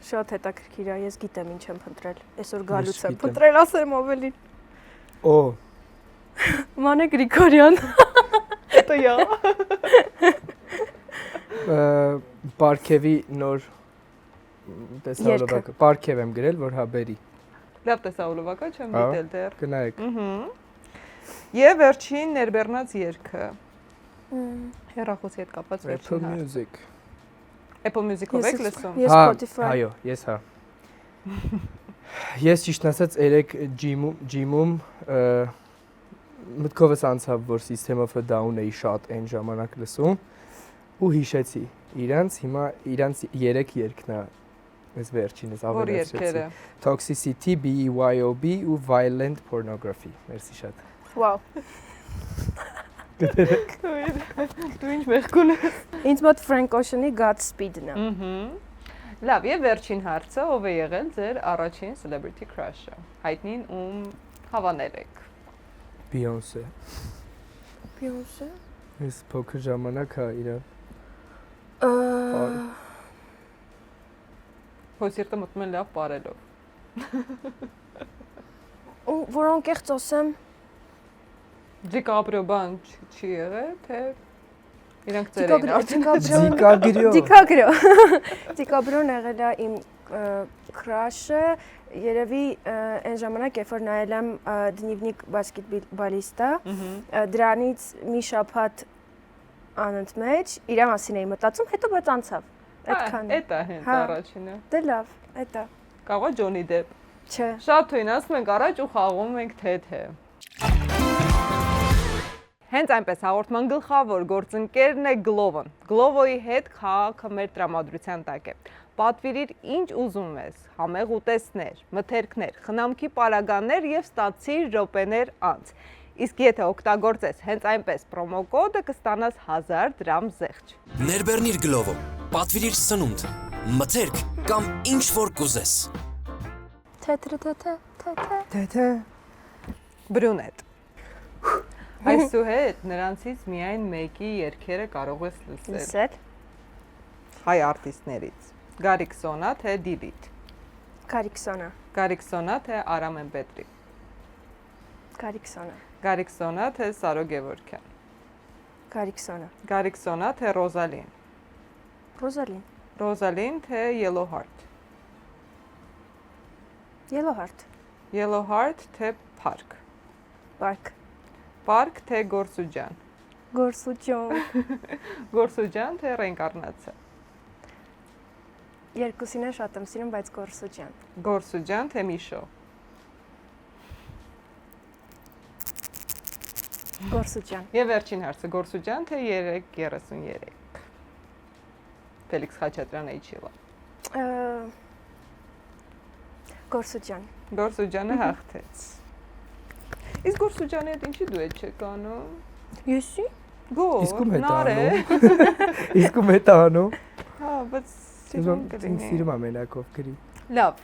Speaker 2: շատ հետաքրքիր է, ես գիտեմ ինչ եմ փնտրել։ Այսօր գալուց եմ փնտրել, ասեմ ավելին։
Speaker 3: Օ։
Speaker 2: Մանե Գրիգորյան։
Speaker 5: Հետո յա։
Speaker 3: Պարքևի նոր տեսահոլովակը։ Պարքև եմ գրել, որ հա բերի։
Speaker 5: Լավ տեսահոլովակա չեմ դիտել դեռ։
Speaker 3: Գնայեք։
Speaker 5: Եվ վերջին ներբեռնած երգը։ Հեռախոսի հետ կապված վերջին
Speaker 3: Apple Music։
Speaker 5: Apple Music-ով եք լսում։
Speaker 2: Ես Spotify։
Speaker 3: Այո, ես հա։ Ես ճիշտ ասած երեք ջիմում մտքովս անցավ, որ System of a Down էի շատ այն ժամանակ լսում ու հիշեցի իրանց, հիմա իրանց 3 երգն է այս վերջինս ավելացրեցի։ Toxicity, BYOB ու Violent Pornography։ Մերսի շատ։
Speaker 2: Վաու։
Speaker 5: Դու ինչ մեղքուն ես։
Speaker 2: Ինձ մոտ Frank Ocean-ի Godspeed-ն է։
Speaker 5: Լավ, եւ վերջին հարցը, ով է եղել ձեր առաջին celebrity crush-ը։ Հայտնին ում հավանել եք։
Speaker 3: Beyoncé։
Speaker 2: Բյոնսե։
Speaker 3: Ես փոքր ժամանակ հա իրան։
Speaker 5: Հոսիրտը մտնում են լավ բարելով։
Speaker 2: Ու որոնք եղծ ասեմ։
Speaker 5: Դիկապրիո բան չի եղել, թե իրանք ծեր էին արդեն։
Speaker 2: Դիկապրիո։ Դիկապրիոն եղել է իմ քրաշը, երևի այն ժամանակ, երբ որ նայել եմ Դնիվնիկ բասկետբոլիստա, դրանից մի շաբաթ անընդմեջ իր մասին էի մտածում, հետո բայց անցավ։ Այդքան։
Speaker 5: Էդ է հենց առաջինը։
Speaker 2: Դե լավ, էդ է։
Speaker 5: Կարող է Ջոնի Դեփ։
Speaker 2: Չէ։
Speaker 5: Շատ թույն ասում ենք առաջ ու խաղում ենք թե։ Հենց այնպես հաղորդման գլխավոր գործընկերն է Գլովոն։ Գլովոյի հետ քաղաքը մեր տրամադրության տակ է։ Պատվիրիր ինչ ուզում ես, համեղ ուտեստներ, մթերքներ, խնամքի պարագաներ եւ ստացիր րոպեներ անց։ Իսկ եթե օգտագործես հենց այնպես պրոմո կոդը կստանաս 1000 դրամ զեղչ։
Speaker 4: Ներբեռնիր Գլովո, պատվիրիր սնունդ, մթերք կամ ինչ որ կուզես։
Speaker 2: Թե։
Speaker 5: Բրունետ։ Այսուհետ նրանցից միայն մեկի երգերը կարող ես լսել։
Speaker 2: Լսել։
Speaker 5: Հայ արտիստներից։ Գարիքսոնա թե Դիլիթ։
Speaker 2: Գարիքսոնա։
Speaker 5: Գարիքսոնա թե Արամեն Պետրի։
Speaker 2: Գարիքսոնա։
Speaker 5: Գարիքսոնա թե Սարո Գևորգյան։
Speaker 2: Գարիքսոնա։
Speaker 5: Գարիքսոնա թե Ռոզալին։
Speaker 2: Ռոզալին։
Speaker 5: Ռոզալին թե Yellow Heart։
Speaker 2: Yellow Heart։
Speaker 5: Yellow Heart թե Park։
Speaker 2: Park։
Speaker 5: Park թե Գորսուջան։
Speaker 2: Գորսուջան։
Speaker 5: Գորսուջան թե Ռենկարնացիա։
Speaker 2: Երկուսին է շատ եմ սիրում, բայց Գորսուջան։
Speaker 5: Գորսուջան թե Միշո։
Speaker 2: Գորսուջան։
Speaker 5: Եվ վերջին հարցը Գորսուջան թե 3:33։ Ֆելիքս Խաչատրյանը իջիլա։
Speaker 2: Գորսուջան։
Speaker 5: Գորսուջանը հաղթեց։ Իսկ Գորսուջանի հետ ինչի դուետ չեք անում։
Speaker 2: Եսի։
Speaker 5: Գոր։
Speaker 3: Իսկ ում է տանում։
Speaker 5: Հա, բայց
Speaker 3: Ինձ սիրում է մենակով գրի։
Speaker 5: Լավ։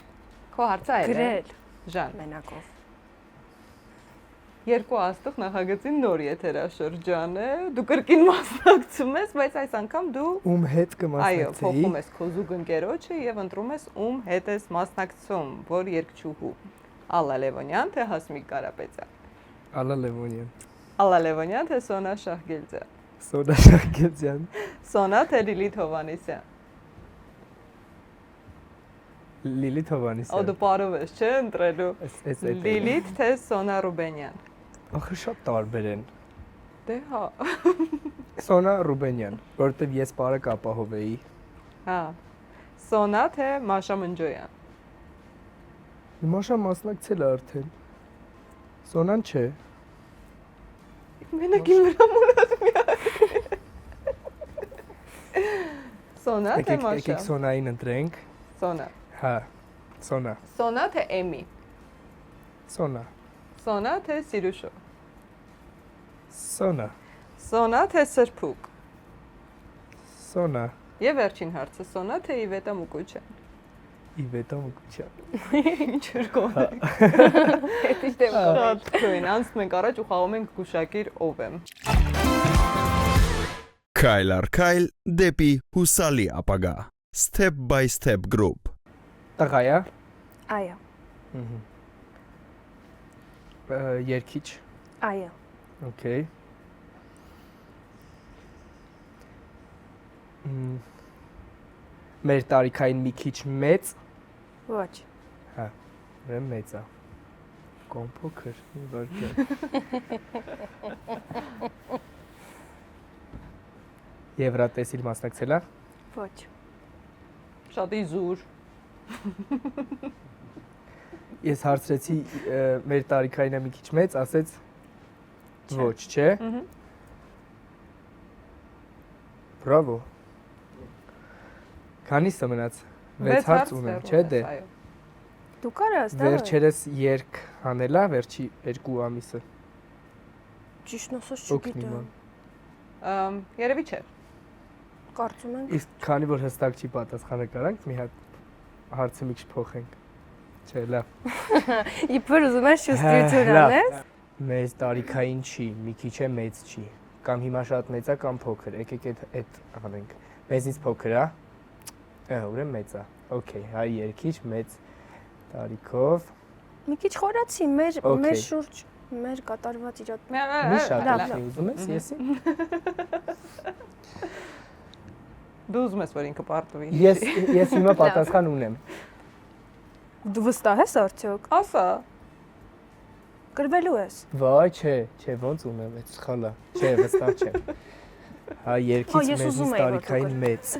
Speaker 5: Քո հարցը այլ է։
Speaker 2: Գրել։
Speaker 5: Ժան։
Speaker 2: Մենակով։
Speaker 5: Երկու աստղ նախագծին նոր եթերաշրջան է։ Դու կրկին մասնակցում ես, բայց այս անգամ դու
Speaker 3: Ում հետ
Speaker 5: այո,
Speaker 3: կմասնակցեի։
Speaker 5: փոխում ես քո զուգընկերոջը եւ ընտրում ես ում հետ ես մասնակցում, որ երգչուհու։ Ալլա Լևոնյան թե Հասմիկ Կարապետյան։
Speaker 3: Ալլա Լևոնյան։
Speaker 5: Ալլա Լևոնյան թե Սոնա Շահգելձյան։
Speaker 3: Սոնա Շահգելձյան։
Speaker 5: Սոնա թե Լիլիթ Հովանեսյան։
Speaker 3: Լիլիթ Հովանեսյան։
Speaker 5: Ո դու բարով ես, չէ՞, ընտրելու։
Speaker 3: Էս
Speaker 5: Լիլիթ թե Սոնա Ռուբենյան։
Speaker 3: Ախր շատ տարբեր են։
Speaker 5: Դե հա։
Speaker 3: Սոնա Ռուբենյան, որովհետև ես բարը կապահովեի։
Speaker 5: Հա։ Սոնա թե Մաշա Մնջոյան։
Speaker 3: Մաշա մասնակցել է արդեն։ Սոնան չէ։
Speaker 5: Մենակ իմ վրա մուրած մի։ Սոնա թե Մաշա։
Speaker 3: Եկեք Սոնային ընտրենք։
Speaker 5: Սոնա։
Speaker 3: Հա, Սոնա։
Speaker 5: Սոնա թե Էմի։
Speaker 3: Սոնա։
Speaker 5: Սոնա թե Սիրուշո։
Speaker 3: Սոնա։
Speaker 5: Սոնա թե Սրփուկ։
Speaker 3: Սոնա։
Speaker 5: Եվ վերջին հարցը Սոնա թե Իվետա Մուկուչյան։
Speaker 3: Իվետա Մուկուչյան։
Speaker 5: Ինչ որ կողմ։
Speaker 2: Հետիշ դեմ
Speaker 5: Շատ քույն, անցնում ենք առաջ ու խաղում ենք գուշակիր ով եմ։
Speaker 7: Քայլ առ քայլ դեպի հուսալի ապագա։ Step by step group։
Speaker 3: Տղա է։
Speaker 2: Այո։
Speaker 3: Երկիչ։
Speaker 2: Այո։
Speaker 3: Okay։ Մեր տարիքային մի քիչ մեծ։
Speaker 2: Ոչ։
Speaker 3: Հա, ուրեմն մեծ է։ Կոմ փոքր, մի վարքյան։ Եվրատեսիլ մասնակցել է։
Speaker 2: Ոչ։
Speaker 5: Շատ իզուր։
Speaker 3: Ես հարցրեցի մեր տարիքային է մի քիչ մեծ, ասեց ոչ, չէ։ Բրավո։ Քանիսը մնաց։ 6 հարց ունեմ, չէ՞ դե։
Speaker 2: Դու կարաս դա։
Speaker 3: Վերջերս երկ հանելա վերջի 2 ամիսը։
Speaker 2: Ճիշտ ասած չգիտեմ։
Speaker 5: Երևի չէ։
Speaker 2: Կարծում եմ։
Speaker 3: Իսկ քանի որ հստակ չի պատասխանը կարանք մի հատ հարցը մի քիչ փոխենք։ Չէ, լավ։
Speaker 2: Իբր ուզում ես շուտություն անես։
Speaker 3: Մեծ տարիքային չի, մի քիչ է մեծ չի։ Կամ հիմա շատ մեծ է, կամ փոքր։ Եկեք այդ անենք։ Մեզից փոքր է։ Ուրեմն մեծ է։ Okay, հայ երկիչ մեծ տարիքով։
Speaker 2: Մի քիչ խորացի մեր շուրջ մեր կատարված իրոք։
Speaker 3: Մի շատ չի ուզում ես եսի։
Speaker 5: Դու ուզում ես որ ինքը պարտվի։
Speaker 3: Ես հիմա պատասխան ունեմ։
Speaker 2: Դու վստահ ես արդյոք։
Speaker 5: Ասա։
Speaker 2: Գրվելու ես։
Speaker 3: Վայ, չէ, ոնց ունեմ, այդ սխալ է։ Չէ, վստահ չեմ։ Հա, երկիչ մեզից տարիքային մեծ։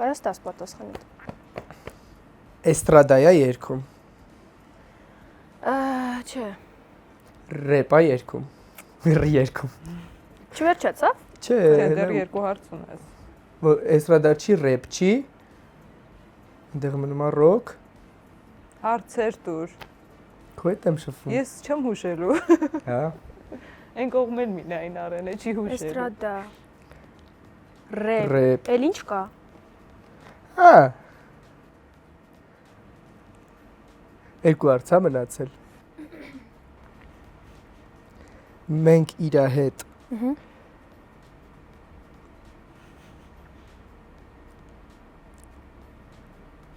Speaker 2: Կարաս տաս պատասխանը։
Speaker 3: Էստրադայա երգում։
Speaker 2: Չէ։
Speaker 3: Ռեպա երգում։ Երգում։
Speaker 2: Չվերջացավ։
Speaker 3: Չէ,
Speaker 5: դեռ երկու հարց ունես։
Speaker 3: Որ էստրադա չի, ռեպ չի։ Այնտեղ մնում է ռոք։
Speaker 5: Հարցեր տուր։
Speaker 3: Քո հետ եմ շփվում։
Speaker 5: Ես չեմ հուշելու։
Speaker 3: Հա։
Speaker 5: Այն կողմել մինային արենը չի հուշելու։
Speaker 2: Էստրադա։ Ռեպ։
Speaker 3: Ռեպ։
Speaker 2: Էլ ինչ կա։
Speaker 3: Հա։ Երկու հարց է մնացել։ Մենք իր հետ։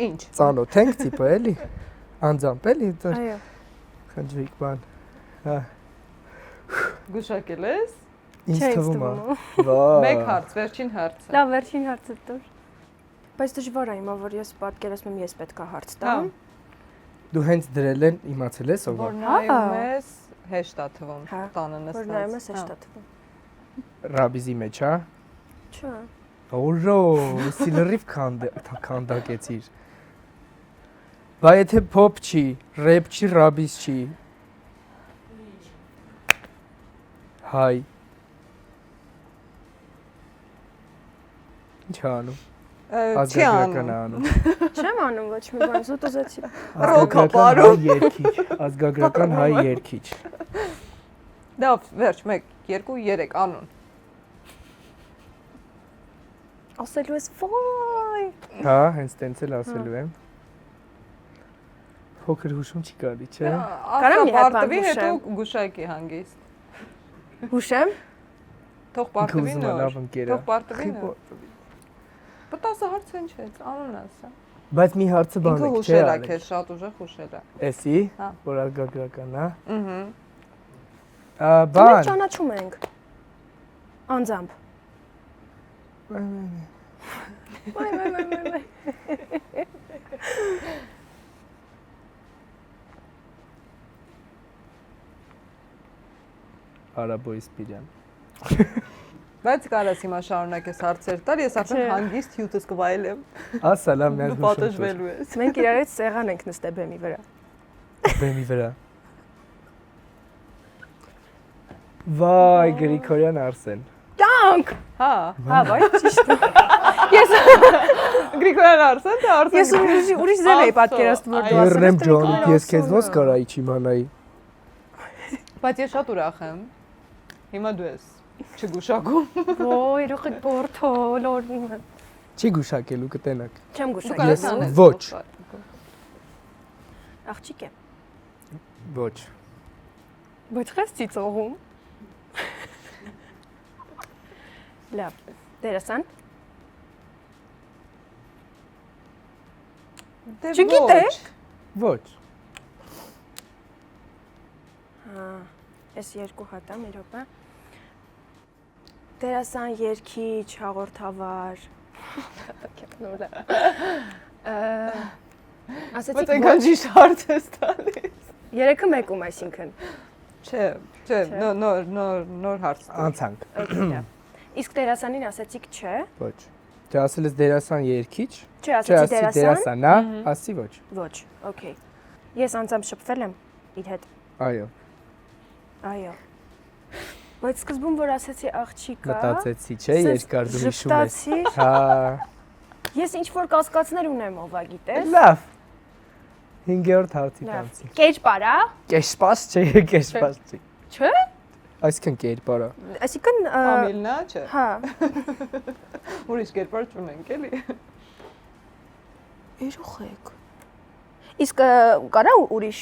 Speaker 5: Ինչ։
Speaker 3: Ծանոթ ենք տիպը էլի։ Անձամբ էլի։
Speaker 2: Այո։
Speaker 3: Խնջվիկ բան։ Հա։
Speaker 5: Գուշակել ես։
Speaker 3: Ինչ թվում է։
Speaker 5: Մեկ հարց, վերջին հարցը։
Speaker 2: Լավ, վերջին հարցը տուր։ Բայց դժվար է հիմա, որ ես պատկերացնում եմ, ես պետք է հարց տամ։
Speaker 3: Դու հենց դրել են իմացել ես ով։
Speaker 5: Որ նայում ես, հեշտ է թվում, տանը նստած։
Speaker 2: Որ նայում ես, հեշտ է թվում։
Speaker 3: Ռաբիզի մեջ, հա։
Speaker 2: Չէ։
Speaker 3: Օրո, սիլրիվ քանդակեցիր։ Բա եթե փոփ չի, ռեպ չի, ռաբիզ չի։ Հայ։ Ինչ անում։
Speaker 5: Չի անում։
Speaker 2: Չեմ անում ոչ մի բան, զուտ ուզեցի։
Speaker 5: Ռոքա պարում։
Speaker 3: Ազգագրական հայ երգիչ։
Speaker 5: Լավ, վերջ, 1, 2, 3 անուն։
Speaker 2: Ասելու ես ոյ։
Speaker 3: Հա, հենց տենց էլ ասելու եմ։ Փոքր հուշում չի կարի, չէ։
Speaker 5: Կարամ մի հատ բան հետո գուշակի հանգիստ։
Speaker 2: Հուշեմ։
Speaker 5: Թող պարտվի նոր։
Speaker 3: Լավ ընկեր է։
Speaker 5: Թող պարտվի նոր։ Պտասը հարցը ինչ է, անուն ասա։
Speaker 3: Բայց մի հարցը բան
Speaker 5: Ինքը
Speaker 3: է, չէ։
Speaker 5: հուշել է, քեզ շատ ուժեղ հուշել է։
Speaker 3: Էսի,
Speaker 5: Հա։
Speaker 3: որ ազգագրական, հա։
Speaker 5: Ըհը։
Speaker 2: Մենք
Speaker 3: Բան։
Speaker 2: ճանաչում ենք։ Անձամբ։
Speaker 3: Արաբոյ Սպիրյան։
Speaker 5: Բայց կարաս հիմա շարունակես հարցեր տալ, ես արդեն հանգիստ հյութս կվայելեմ։
Speaker 3: Ասա լավ միած
Speaker 5: Դու պատժվելու ես։
Speaker 2: Մենք իրար հետ սեղան ենք նստել բեմի վրա։
Speaker 3: Բեմի վրա։ Վայ, Գրիգորյան Արսեն։
Speaker 2: Տանք։
Speaker 5: Հա,
Speaker 2: բայց ճիշտ է։ Ես
Speaker 5: Գրիգորյան Արսեն, թե Արսեն։
Speaker 2: ես ուրիշ ձև էի պատկերացնում որ դու ասել
Speaker 3: Երնեմ ջան, ես քեզ ոնց կարայի չիմանայի։
Speaker 5: Բայց ես շատ ուրախ եմ։ Հիմա դու ես չգուշակում։
Speaker 2: Ոյ, ռուխի պորթո, լորնի։
Speaker 3: Չի գուշակելու կտենակ։
Speaker 2: Չեմ
Speaker 5: Դու
Speaker 2: գուշակել։
Speaker 5: կարաս անես։
Speaker 3: Ոչ։
Speaker 2: Աղջիկ է։
Speaker 3: Ոչ։
Speaker 2: Բայց խես ծիծողում։ Լավ, դերասան։ Չգիտեք։
Speaker 3: Ոչ։
Speaker 2: Հա, ես երկու հատ եմ, մի րոպե։ Դերասան, երգիչ, հաղորդավար։ Ասեցիք
Speaker 5: Բայց այնքան ճիշտ հարց ես տալիս։
Speaker 2: երեքը մեկում, այսինքն։
Speaker 5: Չէ, նոր հարց։
Speaker 3: Անցանք։
Speaker 2: Իսկ դերասանին ասեցիք չէ։
Speaker 3: Ոչ։ Դե ասել ես դերասան երգիչ։
Speaker 2: Չէ, ասեցի դերասան։
Speaker 3: հա, ասի ոչ։
Speaker 2: Ոչ, օքեյ։ Ես անձամբ շփվել եմ իր հետ։
Speaker 3: Այո։
Speaker 2: Այո։ Բայց սկզբում որ ասեցի աղջիկա,
Speaker 3: Մտածեցի, չէ, երկար դու հիշում ես։
Speaker 2: ժպտացիր։
Speaker 3: Հա։
Speaker 2: Ես ինչ որ կասկածներ ունեմ, ով է գիտես։
Speaker 3: Լավ։ 5-րդ հարցի
Speaker 2: Լավ։
Speaker 3: կանցի։
Speaker 2: Կերպարա։
Speaker 3: Կեշպաս չէ, կեշպաս չի։
Speaker 2: Չէ։
Speaker 3: Այսինքն կերպարա։
Speaker 2: Այսինքն
Speaker 5: Ամիլնա, չէ։
Speaker 2: հա։
Speaker 5: Ուրիշ կերպար չունենք, էլի։
Speaker 2: Երուխեք։ Իսկ կարա ուրիշ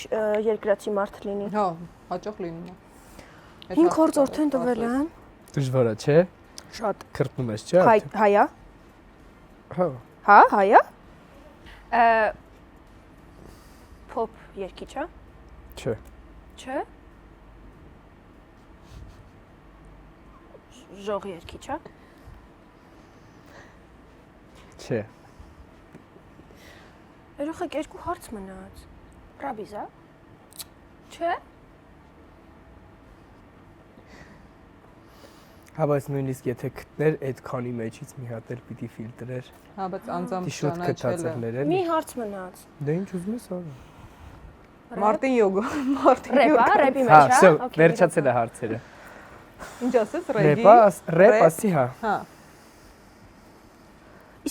Speaker 2: երկրացի մարդ լինի։
Speaker 5: Հա, հաճախ լինում է։
Speaker 2: 5 հորձ օրթեն տվել եմ։
Speaker 3: Դժվար է, չէ։
Speaker 2: Շատ։
Speaker 3: Քրտնում ես, չէ։
Speaker 2: Հայա։
Speaker 3: Հա։
Speaker 2: Հա, հայա։ Փոփ երգիչ է։
Speaker 3: Չէ։
Speaker 2: Չէ։ Ժող երգիչ է։
Speaker 3: Չէ։
Speaker 2: Երեխեք երկու հարց մնաց։ Ռաբիզա։ Չէ։
Speaker 3: Հա, բայց նույնիսկ եթե գտներ այդ քանի մեջից մի հատ էլ պիտի ֆիլտրեր։
Speaker 5: Հա, բայց անձամբ
Speaker 3: Շուտ
Speaker 5: ճանաչելը։
Speaker 3: կթածերներ
Speaker 2: Մի
Speaker 3: էլի։
Speaker 2: հարց մնաց։
Speaker 3: Դե ինչ ուզում ես արա։
Speaker 5: Մարտին յոգա, Մարտին
Speaker 2: Ռեպա,
Speaker 5: յոգա։
Speaker 2: ռեպի
Speaker 3: Հա,
Speaker 2: մեջ,
Speaker 3: всё,
Speaker 2: հա։
Speaker 3: վերջացել է հարցերը։
Speaker 5: Ինչ ասես, ռեգի։
Speaker 3: Ռեպ ասի, հա։
Speaker 5: Հա։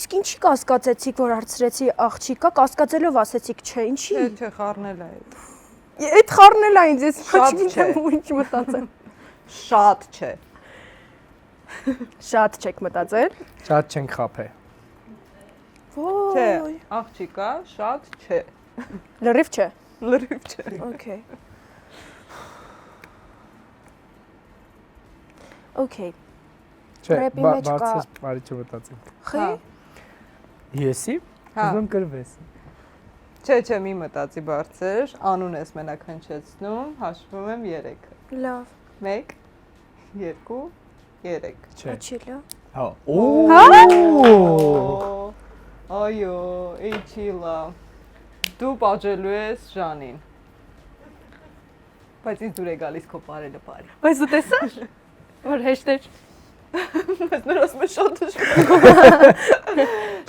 Speaker 2: Իսկ ինչի կասկածեցիք, որ հարցրեցի աղջիկա, կասկածելով ասեցիք, չէ, ինչի։
Speaker 5: Չէ, խառնել է այդ։
Speaker 2: Այդ խառնել է ինձ, ես
Speaker 5: Շատ
Speaker 2: չգիտեմ
Speaker 5: չէ։
Speaker 2: ու ինչ մտածեմ։
Speaker 5: Շատ չէ։
Speaker 2: Շատ չեք մտածել։
Speaker 3: Շատ չենք խափե։
Speaker 5: Չէ,
Speaker 2: Ոյ։
Speaker 5: աղջիկա, շատ չէ։
Speaker 2: Լրիվ չէ։
Speaker 5: Լրիվ չէ։
Speaker 2: Okay. Okay.
Speaker 3: Չէ,
Speaker 2: Ռեպի մեջ կա-
Speaker 3: բարձր բարի չմտածեմ։
Speaker 2: Խի։
Speaker 3: Եսի։
Speaker 5: Հա։
Speaker 3: Ուզում կրվես։
Speaker 5: Չէ, մի մտածի բարձր, անուն ես մենակ հնչեցնում, հաշվում եմ 3-ը։
Speaker 2: Լավ։
Speaker 5: 1 2 3։
Speaker 3: Չէ։
Speaker 2: Աչիլա։
Speaker 3: Հա։
Speaker 5: Այո, իջիլա։ Դու պատժելու ես Ժանին։ Բայց ինձ դուր է գալիս քո բարելը բարի։
Speaker 2: Բայց դու տեսա՞ր, որ հեշտ էր։
Speaker 5: Բայց նրանց մեջ շատ դժվար։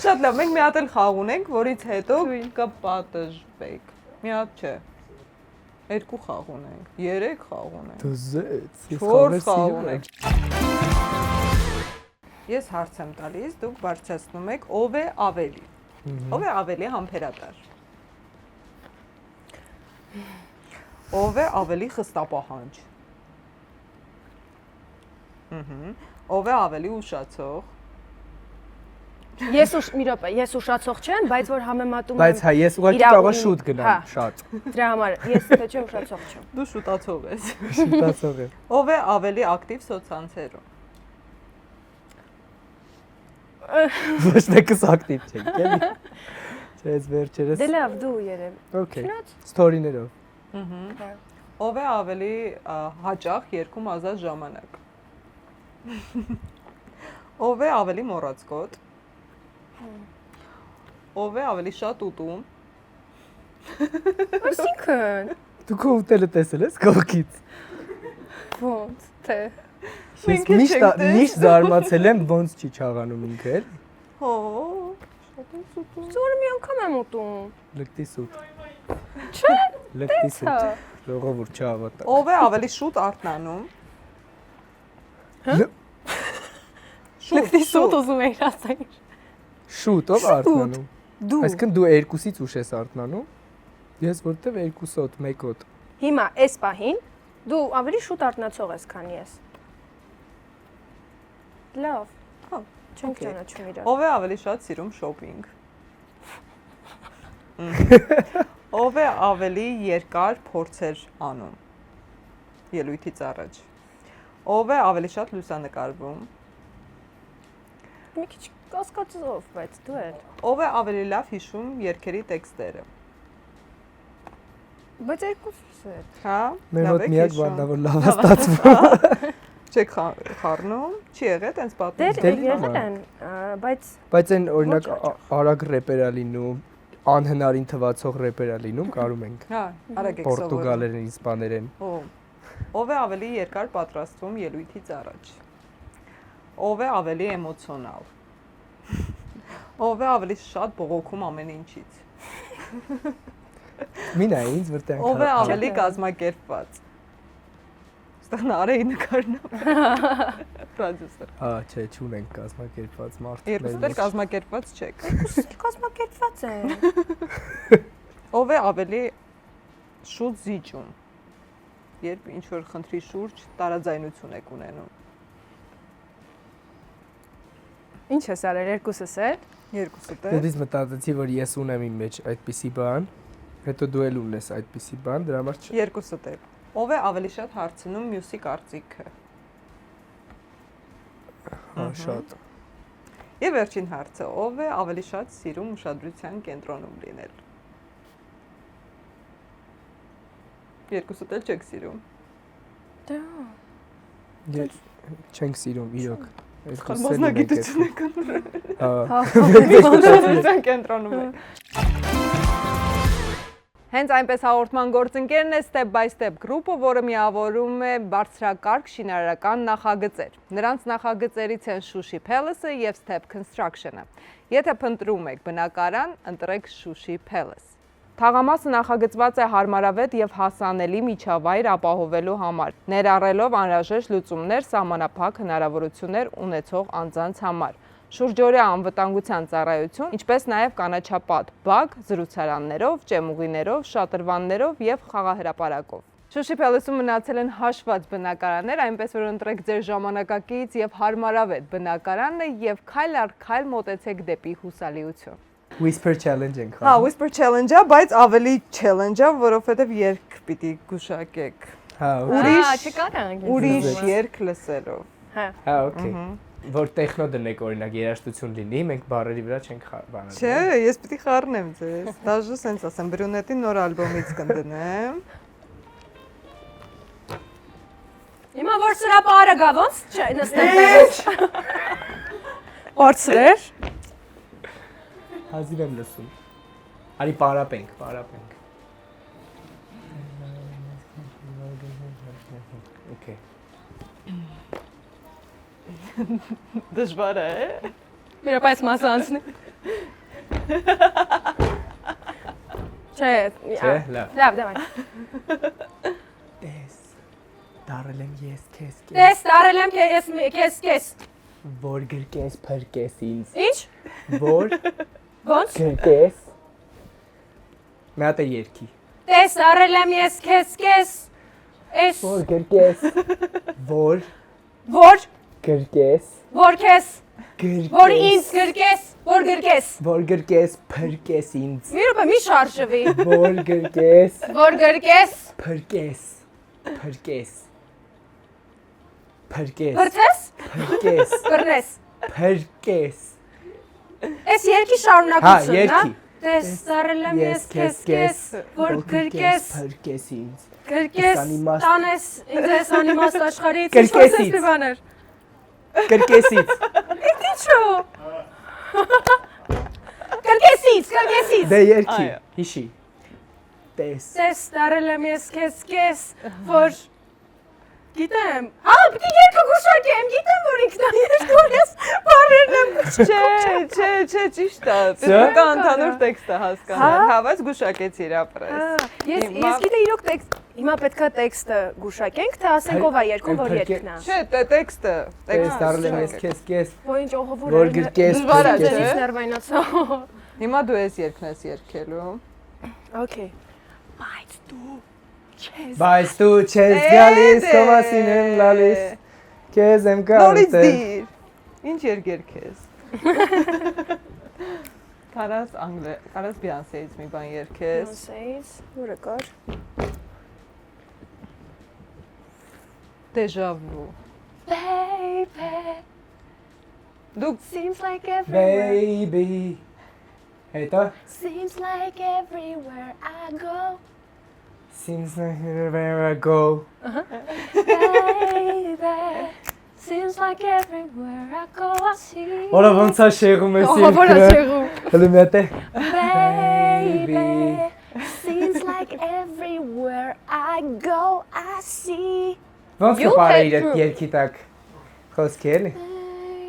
Speaker 5: Շատ լավ, մենք մի հատ էլ խաղ ունենք, որից հետո կպատժվեք։ Մի հատ չէ։ 2 խաղ ունենք, 3 խաղ ունենք։
Speaker 3: Դու զեց։
Speaker 5: 4 խաղ ունենք։ Ես հարց եմ տալիս, դուք բարձրացնում եք ով է ավելի։ Ով է ավելի համբերատար։ Ով է ավելի խստապահանջ։ Ով է ավելի ուշացող։
Speaker 2: Մի րոպե, ես ուշացող չեմ, բայց որ համեմատում եմ։
Speaker 3: Բայց հա, ես ուղղակի
Speaker 2: իրավունք-
Speaker 3: կարող շուտ
Speaker 2: հա,
Speaker 3: գնամ, շատ։
Speaker 2: Դրա համար ես թե չէ ուշացող չեմ։
Speaker 5: Դու շուտացող ես։
Speaker 3: Շուտացող եմ։
Speaker 5: Ով է ավելի ակտիվ սոցցանցերում։
Speaker 3: Ոչ մեկս ակտիվ չենք, էլի։ Չէ, ես վերջերս։
Speaker 2: Դե լավ, դու երևի։
Speaker 3: Okay։ Ստորիներով։
Speaker 5: Ով է ավելի հաճախ երգում ազատ ժամանակ։ Ով է ավելի մոռացկոտ։ Ով է ավելի շատ ուտում։
Speaker 2: Այսինքն,
Speaker 3: Դու քո ուտելը տեսել ես կողքից։
Speaker 2: ոնց թե։
Speaker 3: Ես
Speaker 5: Մենք էլ չենք տեսել։
Speaker 3: միշտ զարմացել եմ ոնց չի չաղանում ինքը էլ։
Speaker 5: Հո, շատ եմ ուտում։
Speaker 2: Զորը մի անգամ եմ ուտում։
Speaker 3: Լկտի սուտ։
Speaker 2: Չէ,
Speaker 3: Լկտի
Speaker 2: հա։
Speaker 3: սուտ։ Ժողովուրդ չհավատա։
Speaker 5: Ով է ավելի շուտ արթնանում։
Speaker 2: Լկտի սուտ ուզում էի ասել։
Speaker 3: Շուտով արթնանում։
Speaker 2: Դու։
Speaker 3: Այսինքն դու 2-ից ուշ ես արթնանում։ Ես որտեվ 2-ոտ, 1-ոտ։
Speaker 2: Հիմա այս պահին դու ավելի շուտ արթնացող ես, քան ես։ Լավ։
Speaker 5: Հա,
Speaker 2: Չենք
Speaker 5: օքեյ։
Speaker 2: ճանաչում իրար։
Speaker 5: Ով է ավելի շատ սիրում շոփինգ։ Ով է ավելի երկար փորձեր անում ելույթից առաջ։ Ով է ավելի շատ լուսանկարվում։
Speaker 2: Մի քիչ կասկածով, բայց դու էլ։
Speaker 5: Ով է ավելի լավ հիշում երգերի տեքստերը։
Speaker 2: Բայց երկուսս է։
Speaker 5: Հա,
Speaker 3: Մեր
Speaker 5: լավ
Speaker 3: մոտ
Speaker 5: եք
Speaker 3: միակ
Speaker 5: հիշում։
Speaker 3: բանն է, որ լավ է ստացվում։
Speaker 5: Չեք խառնում, չի եղել տենց պատմում։
Speaker 2: Դեր
Speaker 3: Դե
Speaker 2: եղել են, բայց
Speaker 3: Բայց այն օրինակ
Speaker 2: Ոչ
Speaker 3: արագ ռեպերա լինում, անհնարին թվացող ռեպերա լինում, կարում ենք։
Speaker 5: Հա, արագ եք սովորում։
Speaker 3: Պորտուգալերեն, իսպաներեն։
Speaker 5: Ով է ավելի երկար պատրաստվում ելույթից առաջ։ Ով է ավելի էմոցիոնալ։ Ով է ավելի շատ բողոքում ամեն ինչից։
Speaker 3: Մինա ինձ վրտեղ։
Speaker 5: Ով է ավելի կազմակերպված։ Ստեղ նարեի նկարն է։ Պրոդյուսեր։
Speaker 3: Հա, չէ, չունենք կազմակերպված մարդներ։
Speaker 5: Երկուստ էլ կազմակերպված չեք։
Speaker 2: կազմակերպված է։
Speaker 5: Ով է ավելի շուտ զիջում։ Երբ ինչ որ խնդրի շուրջ տարաձայնություն եք ունենում։
Speaker 2: Ինչ ես արել, երկուսս է։
Speaker 5: Երկուսը
Speaker 3: Դից մտածեցի, որ ես ունեմ իմ մեջ այդպիսի բան, հետո դու էլ ունես այդպիսի բան, դրա համար
Speaker 5: Երկուսը դեպ։ Ով է ավելի շատ հարցնում մյուսի կարծիքը։
Speaker 3: Հա, շատ։
Speaker 5: Եվ վերջին հարցը, ով է ավելի շատ սիրում ուշադրության կենտրոնում լինել։ Երկուսդ էլ չեք սիրում։
Speaker 2: Դա
Speaker 3: Ես չենք սիրում իրոք։
Speaker 5: Մասնագիտություն եք ընտրել։
Speaker 3: Հա։
Speaker 5: Ուշադրության կենտրոնում եք։ Հենց այնպես հաղորդման գործընկերն է Step by Step Group-ը, որը միավորում է բարձրակարգ շինարարական նախագծեր։ Նրանց նախագծերից են Շուշի Palace-ը եւ Step Construction-ը։ Եթե փնտրում եք բնակարան, ընտրեք Շուշի Palace։ Թաղամասը նախագծված է հարմարավետ եւ հասանելի միջավայր ապահովելու համար, ներառելով անհրաժեշտ լուծումներ սահմանափակ հնարավորություններ ունեցող անձանց համար։ Շուրջօրյա անվտանգության ծառայություն, ինչպես նաև կանաչապատ բակ, զրուցարաններով, ճեմուղիներով, շատրվաններով եւ խաղահրապարակով։ Շուշի Palace-ում մնացել են հաշված բնակարաններ, այնպես որ ընտրեք ձեր ժամանակակից եւ հարմարավետ բնակարանը եւ քայլ առ քայլ մոտեցեք դեպի հուսալիություն։
Speaker 3: Whisper challenge ենք
Speaker 5: Հա, Whisper challenge-ա, բայց ավելի challenge-ա, որովհետեւ երգ պիտի գուշակեք։
Speaker 3: Հա,
Speaker 2: չկարանք։
Speaker 5: Ուրիշ երգ լսելով։
Speaker 2: Հա։
Speaker 3: հա, օքեյ։ Որ տեխնո դնեք օրինակ երաժշտություն լինի, մենք բառերի վրա չենք բանալու։
Speaker 5: Չէ, ես պիտի խառնեմ ձեզ։ Դաժե սենց ասեմ, Բրունետի նոր ալբոմից կնդնեմ։
Speaker 2: Հիմա որ սրա բարը գա, ոնց չէ, նստենք։ Բարձրեր։
Speaker 3: Հազիվ եմ լսում։ Արի պարապենք։ Okay։
Speaker 5: Դժվար է։
Speaker 2: Միրապես մասանցնի։ Չէ,
Speaker 3: լավ։
Speaker 2: լավ, դավայ։
Speaker 3: Տես։ Դարել եմ ես քեզ։
Speaker 2: Դες տարել եմ քեզ։
Speaker 3: Որ գրկես փրկես ինձ։
Speaker 2: Ինչ։
Speaker 3: Որ
Speaker 2: Ոնց։
Speaker 3: գրկես։ Մի հատ երկի։
Speaker 2: Դες տարել եմ ես քեզ։ Էս
Speaker 3: Որ գրկես։ Որ
Speaker 2: գրկես։
Speaker 3: գրկես։
Speaker 2: Որ ինձ գրկես, որ գրկես։
Speaker 3: Որ գրկես փրկես ինձ։
Speaker 2: Մի րոպե մի շարժվի։
Speaker 3: Որ գրկես
Speaker 2: Որ գրկես։
Speaker 3: փրկես։
Speaker 2: Գրցես։
Speaker 3: Փրկես։
Speaker 2: Գրնես։
Speaker 3: Փրկես։
Speaker 2: Էս երկի
Speaker 3: Հա,
Speaker 2: շարունակությունն է։
Speaker 3: երկի։
Speaker 2: Դες տարել եմ ես քեզ, որ գրկես։
Speaker 3: Փրկես ինձ։
Speaker 2: Գրկես,
Speaker 3: Անիմաստ։
Speaker 2: տանես ինձ անիմաստ աշխարհից։
Speaker 3: Գրկեսից։ Գրկեսից։
Speaker 2: Ինչու։ Գրկեսից։
Speaker 3: Դե երկի։ Հիշի։ Տես։
Speaker 2: Դες տարել եմ ես քեզ, որ գիտեմ։ Հա, պիտի երկը գուշակեմ, գիտեմ որ ինքն է երկու ես բարերն եմ գուշակում։
Speaker 5: Չէ, ճիշտ է։ Պետք է ընդհանուր տեքստը հասկանալ։ Հա, բայց գուշակեցիր ապրես։
Speaker 2: Ես գիտե իրոք տեքստ, հիմա պետքա տեքստը գուշակենք, թե ասենք ով է երկում, որ երկն է։
Speaker 5: Չէ, տեքստը։
Speaker 3: Տես դարել եմ ես քեզ։
Speaker 2: Ոյ ինչ ողովուր
Speaker 3: Որ գրկես
Speaker 2: Դες
Speaker 3: փրկես։
Speaker 2: ներվայնացա։
Speaker 5: Հիմա դու ես երկն ես երկելու։
Speaker 2: Okay։
Speaker 3: Բայց դու չես գալիս, կոմասին եմ լալիս։ Քեզ եմ
Speaker 5: Նորից
Speaker 3: կարծել։
Speaker 5: դիր։ Ինչ երգեր քեզ։ Կարաս Բիանսեից մի բան երգես։
Speaker 2: Սեյս, որը կար։
Speaker 5: Déjà vu։
Speaker 2: Baby,
Speaker 5: Դու
Speaker 2: seems like everywhere.
Speaker 3: Baby։ Հետո
Speaker 2: Seems like everywhere I go.
Speaker 3: Seems like wherever I go.
Speaker 2: Baby, seems like everywhere I go I see.
Speaker 3: Որա ոնց է շեղում ես
Speaker 2: Ողովուր
Speaker 3: երկը։
Speaker 2: շեղում։
Speaker 3: Հələ մի հատ է։
Speaker 2: Baby, seems like everywhere I go I see.
Speaker 3: Ոնց
Speaker 2: You
Speaker 3: կպարը
Speaker 2: had
Speaker 3: իր
Speaker 2: to-
Speaker 3: երկի տակ խոսքի էլի։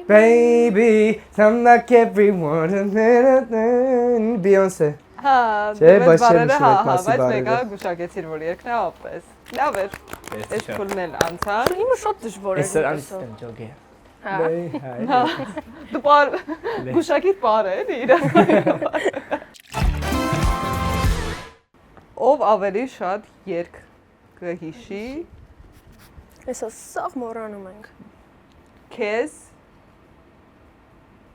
Speaker 3: Baby, I'm like everyone. Beyoncé։
Speaker 5: հա,
Speaker 3: Չէ,
Speaker 5: դու
Speaker 3: բայց չեմ
Speaker 5: բարերը
Speaker 3: հիշում
Speaker 5: հա,
Speaker 3: այդ մասի
Speaker 5: բայց
Speaker 3: բառերը։
Speaker 5: մեկը գուշակեցիր որ երկն է ապրես։ Լավ էր։ Այս փուլն էլ անցան։
Speaker 2: Իմը շատ դժվար է։
Speaker 3: Էս անից եմ ջոգե։
Speaker 2: Հա։
Speaker 5: Դու բար գուշակիր բարը էլի իր։ Ով ավելի շատ երգ կհիշի
Speaker 2: Էսա սաղ մոռանում ենք։
Speaker 5: քեզ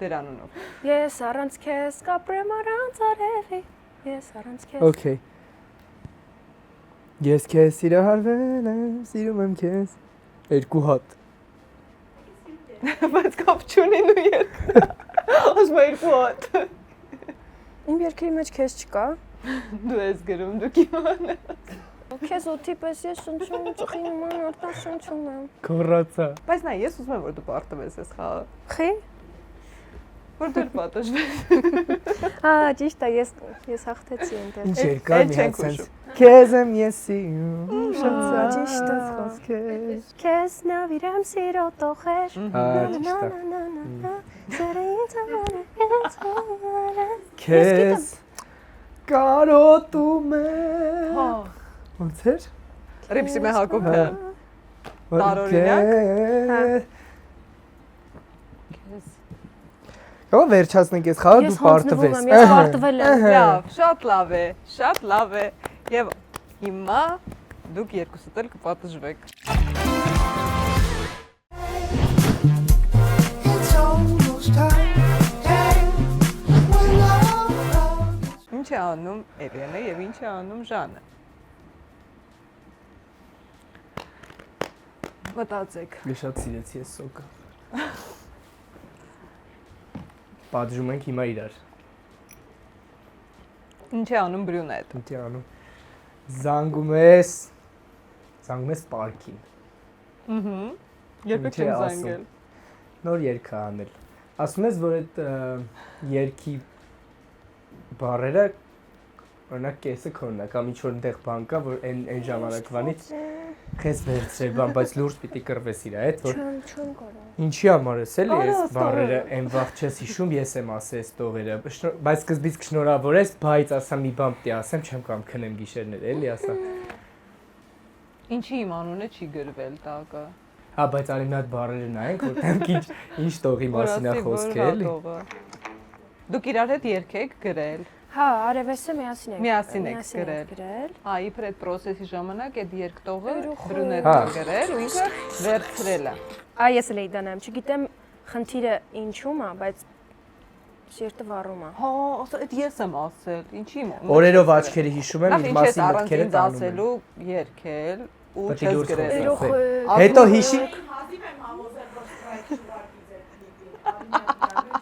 Speaker 5: դերանունով։
Speaker 2: Ես առանց քեզ կապրեմ առանց արևի։ Ես առանց քեզ։
Speaker 3: Okay։ Ես քեզ սիրահարվել եմ, սիրում եմ քեզ։ Երկու հատ։
Speaker 5: Բայց կապ չունի նույն երգը։ Ասում եմ երկու հատ։
Speaker 2: Իմ երկրի մեջ քեզ չկա։
Speaker 5: Դու ես գրում, դու կիմանաս։
Speaker 2: Քեզ օդի պես ես շնչում, ծխի նման արտա շնչում եմ։
Speaker 3: Կորացա։
Speaker 5: Բայց նա ես ուզում եմ որ դու պարտվես այս խաղը։
Speaker 2: Խի։
Speaker 5: Որ դու պատժվես։
Speaker 2: Հա, ճիշտ է, ես հաղթեցի այնտեղ։
Speaker 3: Ինչ երկար մի
Speaker 5: չենք
Speaker 3: հատ sense Քեզ եմ ես սիրում,
Speaker 2: Ահա, ճիշտ է,
Speaker 3: խոսքեր։
Speaker 2: Քեզ նավիրեմ սիրո տողեր։
Speaker 3: Քեզ կարոտում եմ։
Speaker 5: Հա։
Speaker 3: Ոնց էր։
Speaker 5: Ռիփսի մե Հակոբյան։
Speaker 3: Որ
Speaker 5: Տարօրինակ։
Speaker 3: քեզ- Ո՞վ վերջացնենք այս խաղը դու պարտվես։
Speaker 2: Ես պարտվել եմ։
Speaker 5: Լավ, շատ լավ է, շատ լավ է։ Եվ հիմա դուք երկուսդ էլ կպատժվեք։ Ինչ է անում Էլենը եւ ինչ է անում Ժանը։ Մտածեք։
Speaker 3: Ես շատ սիրեցի այս սոկը։ Պատժում ենք հիմա իրար։
Speaker 5: Ինչ է անում Բրյունետ։
Speaker 3: Ինչ է անում։ Զանգում ես պարքին։
Speaker 5: Երբեք
Speaker 3: Ինչ է
Speaker 5: չեմ
Speaker 3: ասում։
Speaker 5: զանգել։
Speaker 3: Նոր երգ է անել։ Ասում ես, որ այդ երգի բառերը օրինակ կեսը քոնն է, կամ ինչ որ այնտեղ բան կա, որ այն ժամանակվանից քեզ վերցրել բան, բայց լուրջ պիտի կռվես իր հետ, որ
Speaker 2: Չեմ կարող։
Speaker 3: ինչի համար ես էլի այս բառերը այն վաղ չես հիշում, ես եմ ասել այս տողերը, բայց սկզբից կշնորհավոր ես, բայց ասա մի բան պիտի ասեմ, չեմ կամ քնեմ գիշերներ, էլի ասա։
Speaker 5: Ինչի իմ անունը չի գրվել տակը։
Speaker 3: Հա, բայց արի մի հատ բառերը նայենք, որտեղ ինչ տողի մասին է խոսքը, էլի։
Speaker 5: Դուք իրար հետ երգեք գրել։
Speaker 2: Հա, արևեսը
Speaker 5: Միասին եք գրել։
Speaker 2: գրել։
Speaker 5: Հա, իբր այդ process-ի ժամանակ այդ երգտողը
Speaker 2: Երուխը։
Speaker 5: Բրյունետն է գրել ու ինքը վերցրել է։
Speaker 2: Այ ես էլ էի դանեմ, չգիտեմ խնդիրը ինչու՞մ է, բայց սիրտը վառում է։
Speaker 5: Հա, ասա, այդ ես եմ ասել։ Ինչի՞ իմ։
Speaker 3: Օրերով աչքերի հիշում եմ,
Speaker 5: Նախ
Speaker 3: իր
Speaker 5: ինչ ես
Speaker 3: մասին
Speaker 5: առանց
Speaker 3: մտքերը
Speaker 5: ինձ
Speaker 3: տանում եմ։
Speaker 5: ասելու երգել ու
Speaker 3: Պետք է
Speaker 5: չես
Speaker 3: դուրս
Speaker 5: գրել։
Speaker 3: խոսել։ Հետո հիշի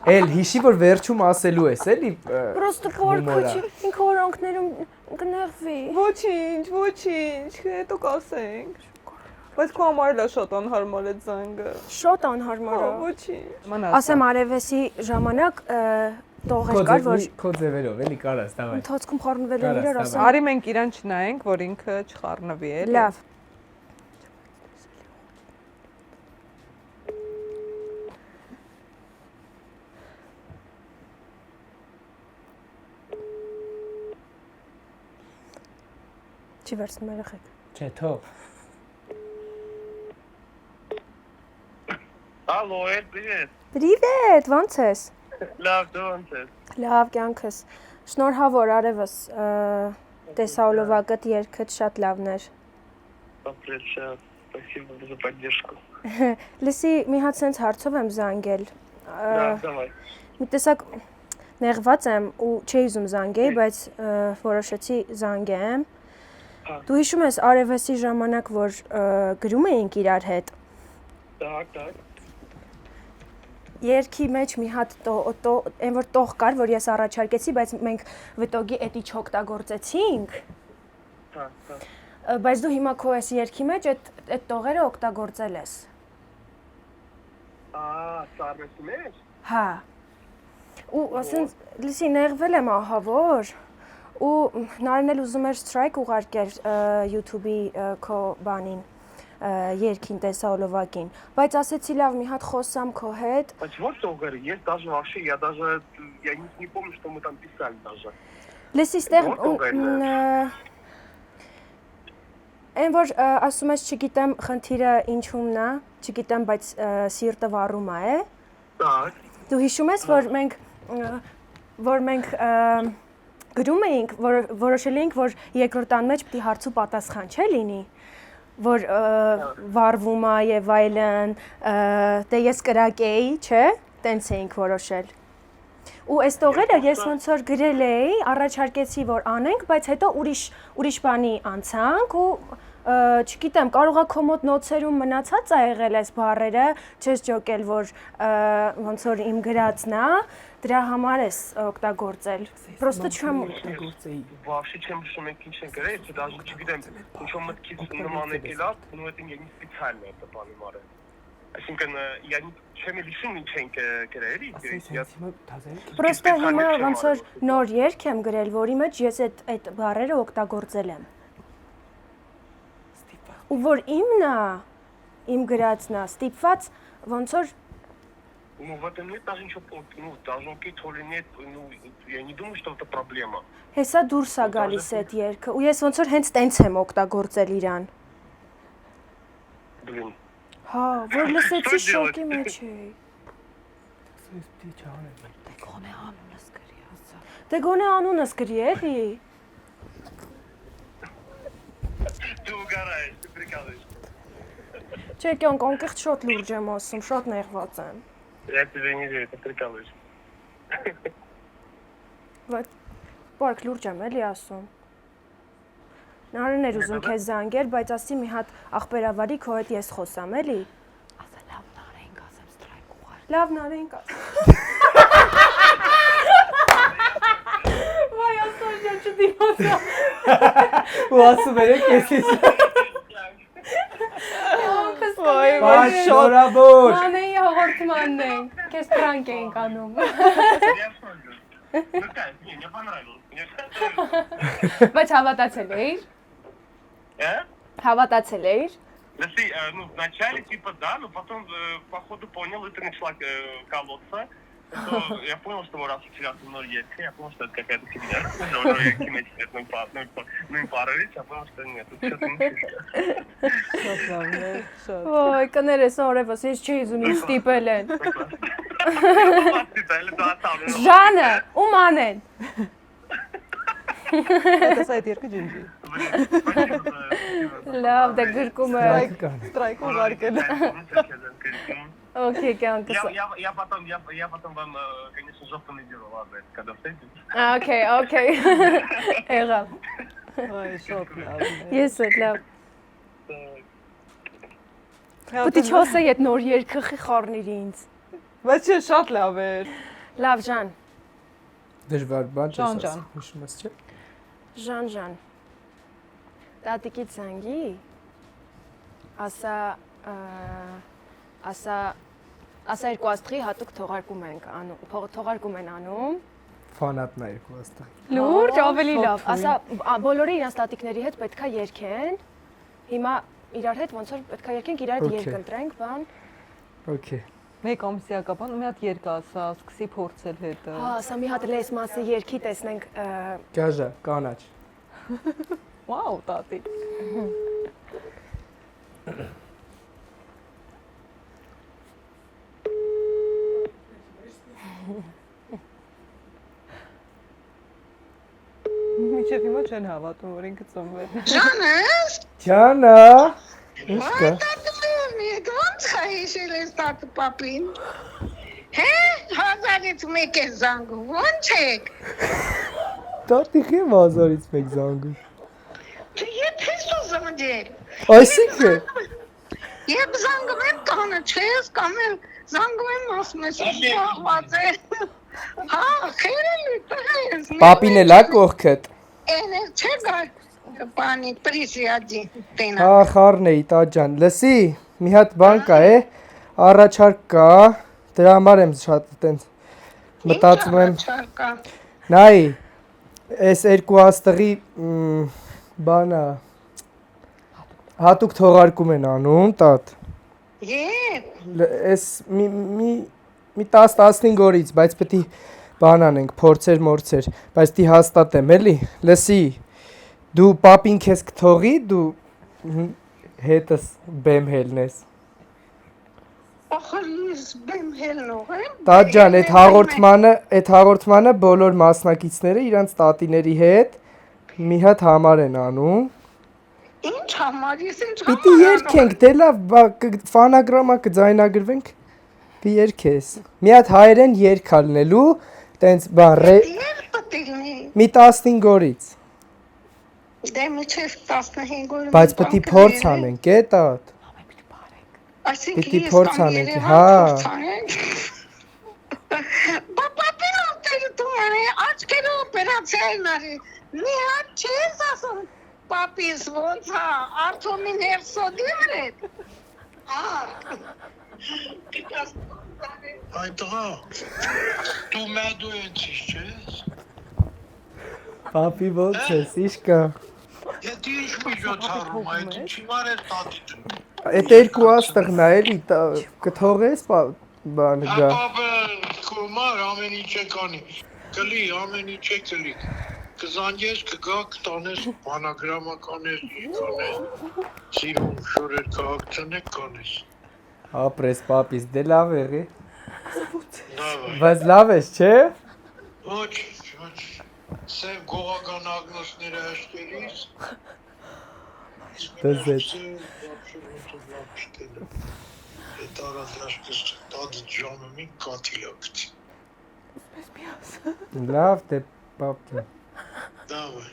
Speaker 3: Էլ հիշի որ վերջում ասելու ես, էլի։
Speaker 2: Պրոստը փորքուչի ինքը օրենքներում կնեղվի։
Speaker 5: Ոչինչ, հետո կասենք։ Բայց քո համար էլ է շատ անհարմար է զանգը։
Speaker 2: Շատ անհարմար է։
Speaker 5: Ոչինչ։
Speaker 2: Ասեմ արևեսի ժամանակ տողեր կար, որ
Speaker 3: Քո ձևերով էլի կարաս, давай։
Speaker 2: ընթացքում խառնվել են իրար, ասեմ։
Speaker 5: Արի մենք իրան չնայենք, որ ինքը չխառնվի էլի։
Speaker 2: Լավ։ Չի վերցնում երեխեք։
Speaker 3: Չէ, թող։
Speaker 8: Ալո, привет։
Speaker 2: Պրիվետ, ո՞նց ես։
Speaker 8: Լավ, դու ո՞նց ես։
Speaker 2: Լավ, կյանքս։ Շնորհավոր արևս, տեսաոլովակդ երգդ շատ լավն էր։
Speaker 8: Потрясающе. Спасибо за поддержку.
Speaker 2: Լսի, մի հատ sense հարցով եմ զանգել։
Speaker 8: Да, давай.
Speaker 2: Մի տեսակ նեղված եմ ու չէի ուզում զանգեի, բայց որոշեցի զանգեմ։ Դու հիշում ես արևեսի ժամանակ, որ գրում էինք իրար հետ։
Speaker 8: Так.
Speaker 2: Երգի մեջ մի հատ այն որ տող կար, որ ես առաջարկեցի, բայց մենք վտոգի էդի չօգտագործեցինք։
Speaker 8: Հա։
Speaker 2: Բայց դու հիմա քո այս երգի մեջ այդ տողերը օգտագործել ես։
Speaker 8: Սարվեսի մեջ։
Speaker 2: Հա։ Ու ասենց լսի նեղվել եմ ահա որ ու Նարն էլ ուզում էր strike ուղարկել YouTube-ի քո բանին երգին տեսաոլովակին, բայց ասեցի լավ մի հատ խոսամ քո հետ։
Speaker 8: Բայց որ տողերը, ես даже вообще, я не помню, что мы там писали даже։
Speaker 2: Լսի ստեղ այն որ ասում ես չգիտեմ խնդիրը ինչումն է, չգիտեմ, բայց սիրտը վառում է։
Speaker 8: Так։
Speaker 2: Դու հիշում ես, որ մենք գրում էինք, որոշել էինք, որ երկրորդան մեջ պիտի հարց ու պատասխան չէ լինի, որ վառվում է եւ այլն, դե ես կրակեի, չէ, տենց էինք որոշել։ Ու այս տողերը ես ոնց որ գրել էի, առաջարկեցի, որ անենք, բայց հետո ուրիշ բանի անցանք ու չգիտեմ, կարողա քո մոտ նոցերում մնացած է եղել այս բառերը, չես ջոկել, որ ոնց որ իմ գրածն է, դրա համար ես օգտագործել։ Պրոստը չեմ
Speaker 3: օգտագործեի։
Speaker 8: Вообще чем что мы кинчен գրել, че даже չգիտեմ, ինչու մտքից նման եկել է, ну это не специально это понимаю. Այսինքն я չեմ լիշում ինչ ենք գրել,
Speaker 2: Պրոստը հիմա ոնց որ նոր երգ եմ գրել, որի մեջ ես այդ բառերը օգտագործել եմ։ Ու որ իմն է, իմ գրածն է, ստիպված ոնց որ
Speaker 8: Ну, в этом нет даже ничего, ну, должно быть или нет, ну, я не думаю, что это проблема.
Speaker 2: հեսա դուրս է գալիս այդ երգը, ու ես ոնց որ հենց տենց եմ օգտագործել իրան։
Speaker 8: Блин.
Speaker 2: Հա, որ լսեցի շոկի մեջ էի։ Դե գոնե անունս գրի էլի։
Speaker 8: Ты угораешь, ты прикалываешь.
Speaker 2: Չէ, կյանք անկեղծ շոտ լուրջ եմ ասում, շոտ նեղված եմ։
Speaker 8: Я тебе не верю, ты прикалываешь.
Speaker 2: Բայց պարկ լուրջ եմ էլի ասում։ Նարեն էր ուզում քեզ զանգեր, բայց ասի մի հատ աղբերավարի քո հետ ես խոսամ էլի։ Ասա լավ նարեն կասեմ ստրայք ուղար։ Լավ նարեն կասեմ։ Վայ ասա ջան չդիմացա։
Speaker 3: Ու ասում էր քեզից։ Վայ շորաբոր։
Speaker 2: Մանեի հաղորդմանն ենք, քեզ պրանկ ենք անում։
Speaker 8: Я смотрю. Ну как, мне понравилось.
Speaker 2: Բայց հավատացել էիր։ Հավատացել էիր։
Speaker 8: Ну, вначале типа да, но потом по ходу понял, это начала колоться. Я понял, что раз терялся мной есть, я понял, что это какая-то фигня. Ну и парович, я понял, что нет, это что-то не фишка.
Speaker 2: Ոյ, կներես օրևս, ես չի ուզում ինձ ստիպել են։ Ժանը, ում անեն։
Speaker 5: Դա այդ երկը ջինջի։
Speaker 2: Լավ, դա գրկում է։
Speaker 5: Ստրայք ուղարկել։
Speaker 2: Okay, կյանքս։
Speaker 8: Я потом вам, конечно, жопу надеру, ладно, когда встретимся.
Speaker 2: Okay. Եղավ։
Speaker 5: Այ շոկ լավ։
Speaker 2: Ես էլ լավ։ Պետք է չոսեի այդ նոր երգը խառնիր ինձ։
Speaker 5: Բայց չէ, շատ լավ էր։
Speaker 2: Լավ, Ժան։
Speaker 3: Դժվար բան չես
Speaker 5: Ժան,
Speaker 3: ասում, հիշում ես չէ։
Speaker 2: Ժան։ Տատիկից զանգի։ Ասա երկու աստղի հատուկ թողարկում են անում։
Speaker 3: Ֆանատն է երկու աստղ։
Speaker 2: Լուրջ, ավելի լավ։ Ասա բոլորը իրանց տատիկների հետ պետքա երգեն։ Հիմա իրար հետ ոնց որ պետքա երգենք, իրար հետ երգ ընտրենք, բան։
Speaker 3: Okay։
Speaker 5: Մեկ ամսյակապան ու մի հատ երկ ասա, սկսի փորձել հետը։
Speaker 2: Հա, ասա մի հատ լեսմասի երգի տեսնենք։
Speaker 3: Գաժա, կանաչ։
Speaker 5: Վաու, տատի։ Միջև հիմա չեն հավատում, որ ինքը ծնվել է։
Speaker 6: Ջանս,
Speaker 3: Ջանա։ Ինչ կա։
Speaker 6: ոնց խայիշել ես տատու պապին։ Հե, հազարից մեկ է զանգում, ոնց եք։
Speaker 3: Տատիկ եմ հազարից մեկ զանգում։
Speaker 6: Դու ետ ես ու զանգել։
Speaker 3: Այսինքն։
Speaker 6: Եվ զանգում եմ տանը, չես կամ էլ զանգում եմ ասում ես շահված է։ Հա, խերելի տղայս։
Speaker 3: Պապին էլ է կողքդ։
Speaker 6: Էներ չէ գա բանի պրիսիադի տենա։
Speaker 3: Հա, խառն էի տա ջան։ Լսի, մի հատ բան կա է, առաջարկ կա, դրա համար եմ շատ տենց մտածում եմ։ Նայ, այս երկու աստղի բանա հատուկ թողարկում են անում, տատ։
Speaker 6: Ետ։
Speaker 3: Այս մի 10-15 օրից, բայց պետք է բան անենք, փորձեր, բայց դի հաստատեմ, էլի։ Լսի, դու պապին քեզ կթողի, դու հետս բեմ հելնես։
Speaker 6: Ախալիս բեմ հելնող եմ։
Speaker 3: Տատ ջան, այդ հաղորդմանը բոլոր մասնակիցները իրանց տատիների հետ մի հատ համար են անում։
Speaker 6: Ինչ համար, ես ինչ համար։
Speaker 3: Պիտի երգենք, դե լավ, ֆանագրամա կձայնագրվենք, պիտի երգես։ Մի հատ հայերեն երգ ալնելու, տենց բան,
Speaker 6: Երբ պետք լինի։
Speaker 3: մի 15 օրից։
Speaker 6: Դե միջև 15 օրը։
Speaker 3: Բայց պետք է փորձ անենք, է տատ։
Speaker 6: Այսինքն
Speaker 3: Պիտի
Speaker 6: ես
Speaker 3: փորձ
Speaker 6: կամ
Speaker 3: անենք,
Speaker 6: Երևան
Speaker 3: հա։
Speaker 6: փորձ անենք։ Պապին ոտերը դու արի, աչքերը օպերացիան արի։ Մի հատ չես ասում, պապիս ոնց հա, Արթոմին հերսոդի վրետ։
Speaker 9: Այդ հա, դու մադու ենցիս չես։
Speaker 3: Պապի ոնց ես, ինչ կա։
Speaker 9: Եթե ինչ միջոցառում, այդ ինչի վար է տատիտ։
Speaker 3: Այդ երկու աստղն է, էլի կթողես բանը գա։
Speaker 9: Ապա կոմար ամեն ինչ է կանի, կլի, ամեն ինչ է կլի։ Կզանգես, կգա, կտանես, բանագրամա կանես, ինչ կանես, սիրում շորեր կհակցնեք կանես։
Speaker 3: Ապրես պապիս, դե լավ եղի։
Speaker 9: Լավ է։
Speaker 3: Բայց լավ ես, չէ։
Speaker 9: Ոչ, սև գողական ագնոսները հաշտելիս։
Speaker 3: Դզեց։
Speaker 9: Այդ առանձնաշկս տադ ժամը մի կաթիլակցի։
Speaker 3: Լավ, դե պապի։
Speaker 9: Լավ է։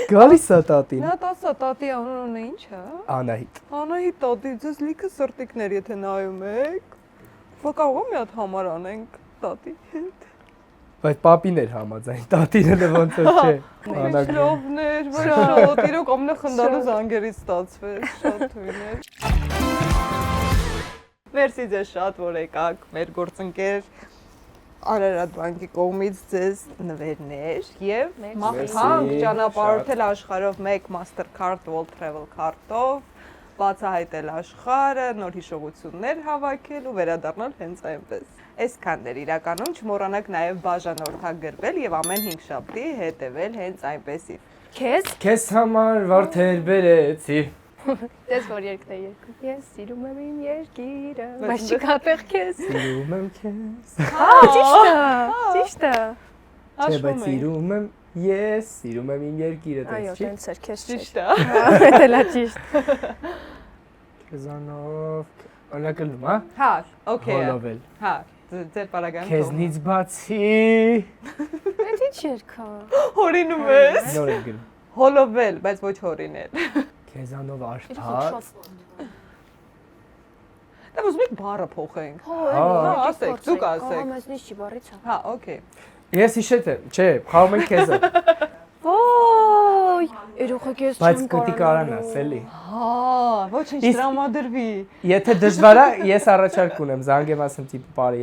Speaker 3: Գալիս է տատին։
Speaker 5: Նա տասա տատի անունը ինչ է։
Speaker 3: Անահիտ։
Speaker 5: Անահիտ տատի, ձեզ լիքը սրտիկներ եթե նայում եք։ Բա կարող եմ մի հատ համար անենք տատի հետ։
Speaker 3: Բայց պապին էր համաձայն, տատին էլ ոնց որ չէ։
Speaker 5: Լավներ, ոչ շատ, իրոք ամենախնդալու զանգերից ստացվեց, շատ թույն էր։ Մերսի ձեզ շատ, որ եկաք, մեր գործընկեր Արարատ բանկի կողմից ձեզ նվերներ եւ մաղթանք ճանապարհորդել աշխարհով մեկ Mastercard World Travel Card-ով, բացահայտել աշխարհը, նոր հիշողություններ հավաքել ու վերադառնալ հենց այնպես։ Այսքանն էր իրականում, չմոռանաք նաև բաժանորդագրվել եւ ամեն 5 շաբթի հետեւել հենց այնպեսի։
Speaker 2: Քեզ
Speaker 3: համար վարդեր բերեցի։
Speaker 2: դες որ երկն է երկու։ Ես սիրում եմ իմ երկիրը, բայց չկա տեղ քեզ։
Speaker 3: Սիրում եմ քեզ։
Speaker 2: Ճիշտ է։
Speaker 3: Չէ, բայց սիրում եմ ես, սիրում եմ իմ երկիրը,
Speaker 2: Այո,
Speaker 3: դες չի։
Speaker 2: տենց էր, քեզ չի։
Speaker 5: Ճիշտ է։
Speaker 2: Դա լա ճիշտ։
Speaker 3: Քեզանով անակլում, հա։
Speaker 5: Հա, օքեյ։
Speaker 3: Հոլովել։
Speaker 5: Հա, ձեր պարագան։
Speaker 3: Քեզնից բացի։
Speaker 2: Այդ ինչ երկա։
Speaker 5: Հորինում ես։
Speaker 3: Նոր եմ գնում։
Speaker 5: Հոլովել, բայց ոչ հորինել։
Speaker 3: Քեզանով արփած։
Speaker 5: Դա ուզում եք բառը փոխենք։
Speaker 2: Հա,
Speaker 5: ասեք, դուք ասեք։
Speaker 2: Համազնի չի բառից։
Speaker 5: Հա, օքեյ։
Speaker 3: Ես հիշետ եմ, չէ, խաղում ենք քեզը։
Speaker 2: Ոյ, երեխեք ես
Speaker 3: Բայց
Speaker 2: չեմ
Speaker 3: պիտի կարանաս, էլի։
Speaker 5: Հա, ոչինչ տրամադրվի։
Speaker 3: Եթե դժվար է, ես առաջարկ ունեմ, զանգեմ ասեմ տիպ բարի,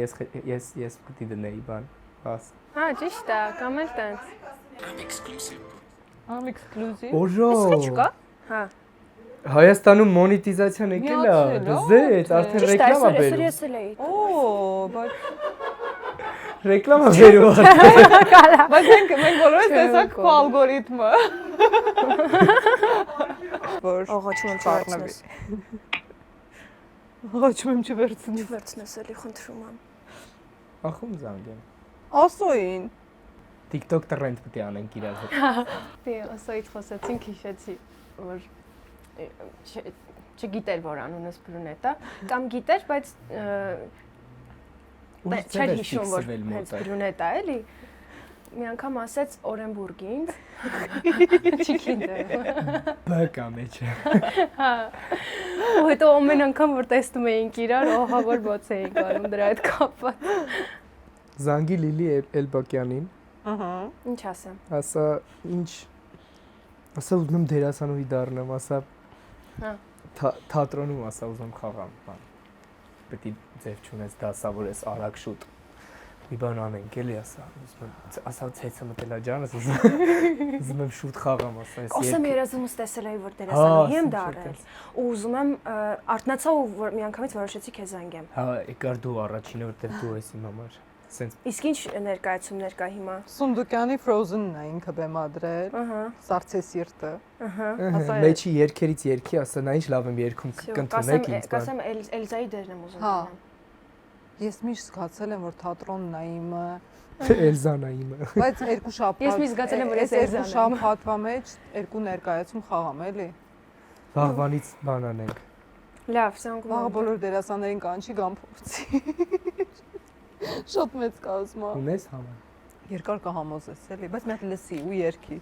Speaker 3: ես պիտի դնեի բան։ Բաս։
Speaker 2: Հա, ճիշտ է, կամ էլ տենց։
Speaker 5: Ամ էքսկլյուզիվ։
Speaker 3: Օժո։
Speaker 2: Իսկ չկա։ Հա։
Speaker 3: Հայաստանում մոնետիզացիան եկել է, դզեց, արդեն ռեկլամա բերում։
Speaker 2: Ես էլ էի։
Speaker 5: Օ, բայց
Speaker 3: Ռեկլամա բերում։
Speaker 5: բայց մենք բոլորս տեսանք քո ալգորիթմը։ Որ
Speaker 2: Աղաչում եմ չվերցնես։
Speaker 5: Աղաչում եմ չվերցնի։
Speaker 2: Չվերցնես էլի խնդրում եմ։
Speaker 3: Ախում զանգեմ։
Speaker 5: Ասոին։
Speaker 3: TikTok տրենդ պետք է անենք իրար հետ։
Speaker 2: Դե, ասայից խոսեցինք, հիշեցի, որ չգիտեր, որ անունս Բրունետ է, կամ գիտեր, բայց չէր հիշում, որ հենց Բրունետ է, էլի։ Մի անգամ ասեց Օրենբուրգ ինձ։ Չգիտեմ։
Speaker 3: Բակա մեջ։
Speaker 2: Հա։ Ու հետո ամեն անգամ որ տեսնում էինք իրար, ահա որ բաց էինք անում դրա հետ կապված։
Speaker 3: Զանգի Լիլի Էլբակյանին։
Speaker 5: Ահա։
Speaker 2: Ինչ ասեմ։
Speaker 3: Ասա ինչ ասա ուզում եմ դերասանուհի դառնամ, ասա
Speaker 2: Հա։
Speaker 3: թատրոնում ասա ուզում խաղամ, բան։ Պետք է ձև չունես դասավորես արագ շուտ։ Մի բան անենք, էլի ասա, ասա ցեցը մտելա ջանս, ուզում եմ շուտ խաղամ, ասա, ես
Speaker 2: Ասեմ երազումս տեսել էի որ դերասանուհի եմ դառել։ Ու ուզում եմ արթնացա ու միանգամից որոշեցի քեզ զանգեմ։
Speaker 3: Հա, եկար դու առաջինը, որտեղ դու ես իմ համար։ Սենց
Speaker 2: Իսկ ինչ ներկայացումներ կա հիմա։
Speaker 5: Սունդուկյանի Frozen-ն է ինքը բեմադրել։
Speaker 2: Ահա։
Speaker 5: Սարցե սիրտը։
Speaker 2: Ահա։
Speaker 3: մեջի երգերից երգի, ասա, նա ինչ լավ եմ երգում, կընտրեք ինձ։
Speaker 2: Կասեմ Էլզայի դերն եմ ուզում
Speaker 5: Հա։
Speaker 2: դառնալ։
Speaker 5: Ես միշտ զգացել եմ որ թատրոնն է իմը,
Speaker 3: Էլզան է իմը։
Speaker 5: բայց երկու շաբաթ։
Speaker 2: Ես միշտ զգացել եմ, որ ես
Speaker 5: երկու
Speaker 2: Էլզան եմ։
Speaker 5: շաբաթվա մեջ երկու ներկայացում խաղամ էլի։
Speaker 3: Վաղվանից բան անենք։
Speaker 2: Լավ, զանգում
Speaker 5: Վաղը
Speaker 2: եմ։
Speaker 5: բոլոր դերասաններին կանչի կամ փորձի։ Շատ մեծ կազմա։
Speaker 3: Ունես համը։
Speaker 5: Երկար կհամոզես, էլի, բայց մի հատ լսի ու երգի։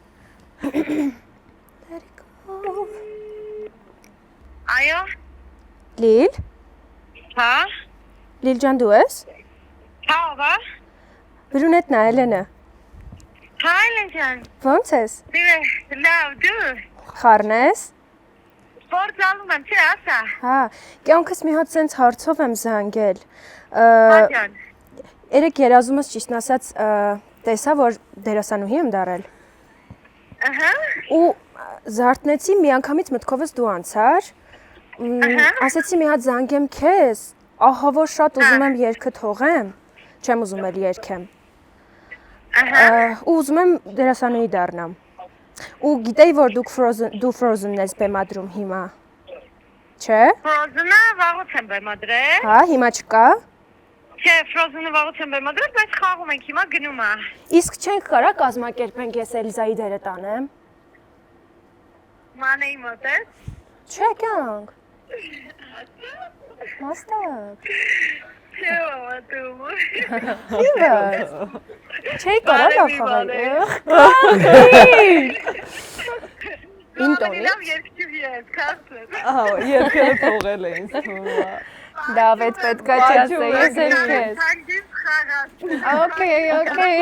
Speaker 6: Այո,
Speaker 2: Լիլ,
Speaker 6: հա,
Speaker 2: Լիլ ջան դու ես։
Speaker 6: հա, ո՞վ։
Speaker 2: Բրունետնա Էլենը։
Speaker 6: Հա, Էլեն ջան։
Speaker 2: Ո՞նց ես։
Speaker 6: Լավ, դու։
Speaker 2: Խառն ես։
Speaker 6: Սպորտ զանում եմ, չէ, ասա։
Speaker 2: Հա, կյանքս մի հատ սենց հարցով եմ զանգել։
Speaker 6: Հա ջան։
Speaker 2: Երեք երազումս ճիշտն ասած տեսա, որ դերասանուհի եմ դարել։
Speaker 6: Ահա։
Speaker 2: Ու զարթնեցի միանգամից մտքովս դու անցար։ Ասեցի մի հատ զանգեմ քեզ, ահա որ շատ ուզում եմ երգը թողեմ, չեմ ուզում էլ երգեմ։ Ու ուզում եմ դերասանուհի դառնամ։ Ու գիտեի, որ դու Frozen-ն ես բեմադրում հիմա։ Չէ։
Speaker 6: Frozen-ը վաղուց եմ բեմադրել։
Speaker 2: Հա, հիմա չկա։
Speaker 6: Չէ, Frozen-ը վաղուց եմ բեմադրել, բայց խաղում ենք հիմա գնում է։
Speaker 2: Իսկ չենք կարա կազմակերպենք ես Էլիզայի դերը տանեմ։
Speaker 6: Մանեի մոտ ես։
Speaker 2: Չէ, կյանք։ Մաստակ։
Speaker 6: Չէ, ո՞վ դու։
Speaker 2: Իվաց։ Չէի կարա լավ խաղալ։ Ինտոնի։
Speaker 6: Լավ երկչուհի ես, քասը։
Speaker 5: Ահա, երգերը թողել է ինձ թվում։
Speaker 2: Լավ, այդ պետքա չասե, ես էլ քեզ։
Speaker 6: Հանգիստ խաղաց։
Speaker 2: Okay.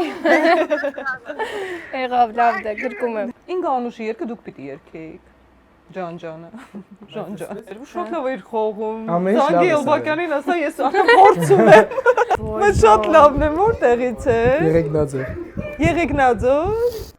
Speaker 2: Եղավ լավ դա գրկում եմ։
Speaker 5: Ինգ Անուշի երգը դուք պիտի երգեիք։ Ջանջանը։ Ջանջան։ Շատ լավ էր խողում։ Զանգի Ելբակյանին ասա, ես արդեն փորձում եմ։ Բայց շատ լավն է, որտեղից է։
Speaker 3: Եղեգնաձոր։
Speaker 5: Եղեգնաձոր։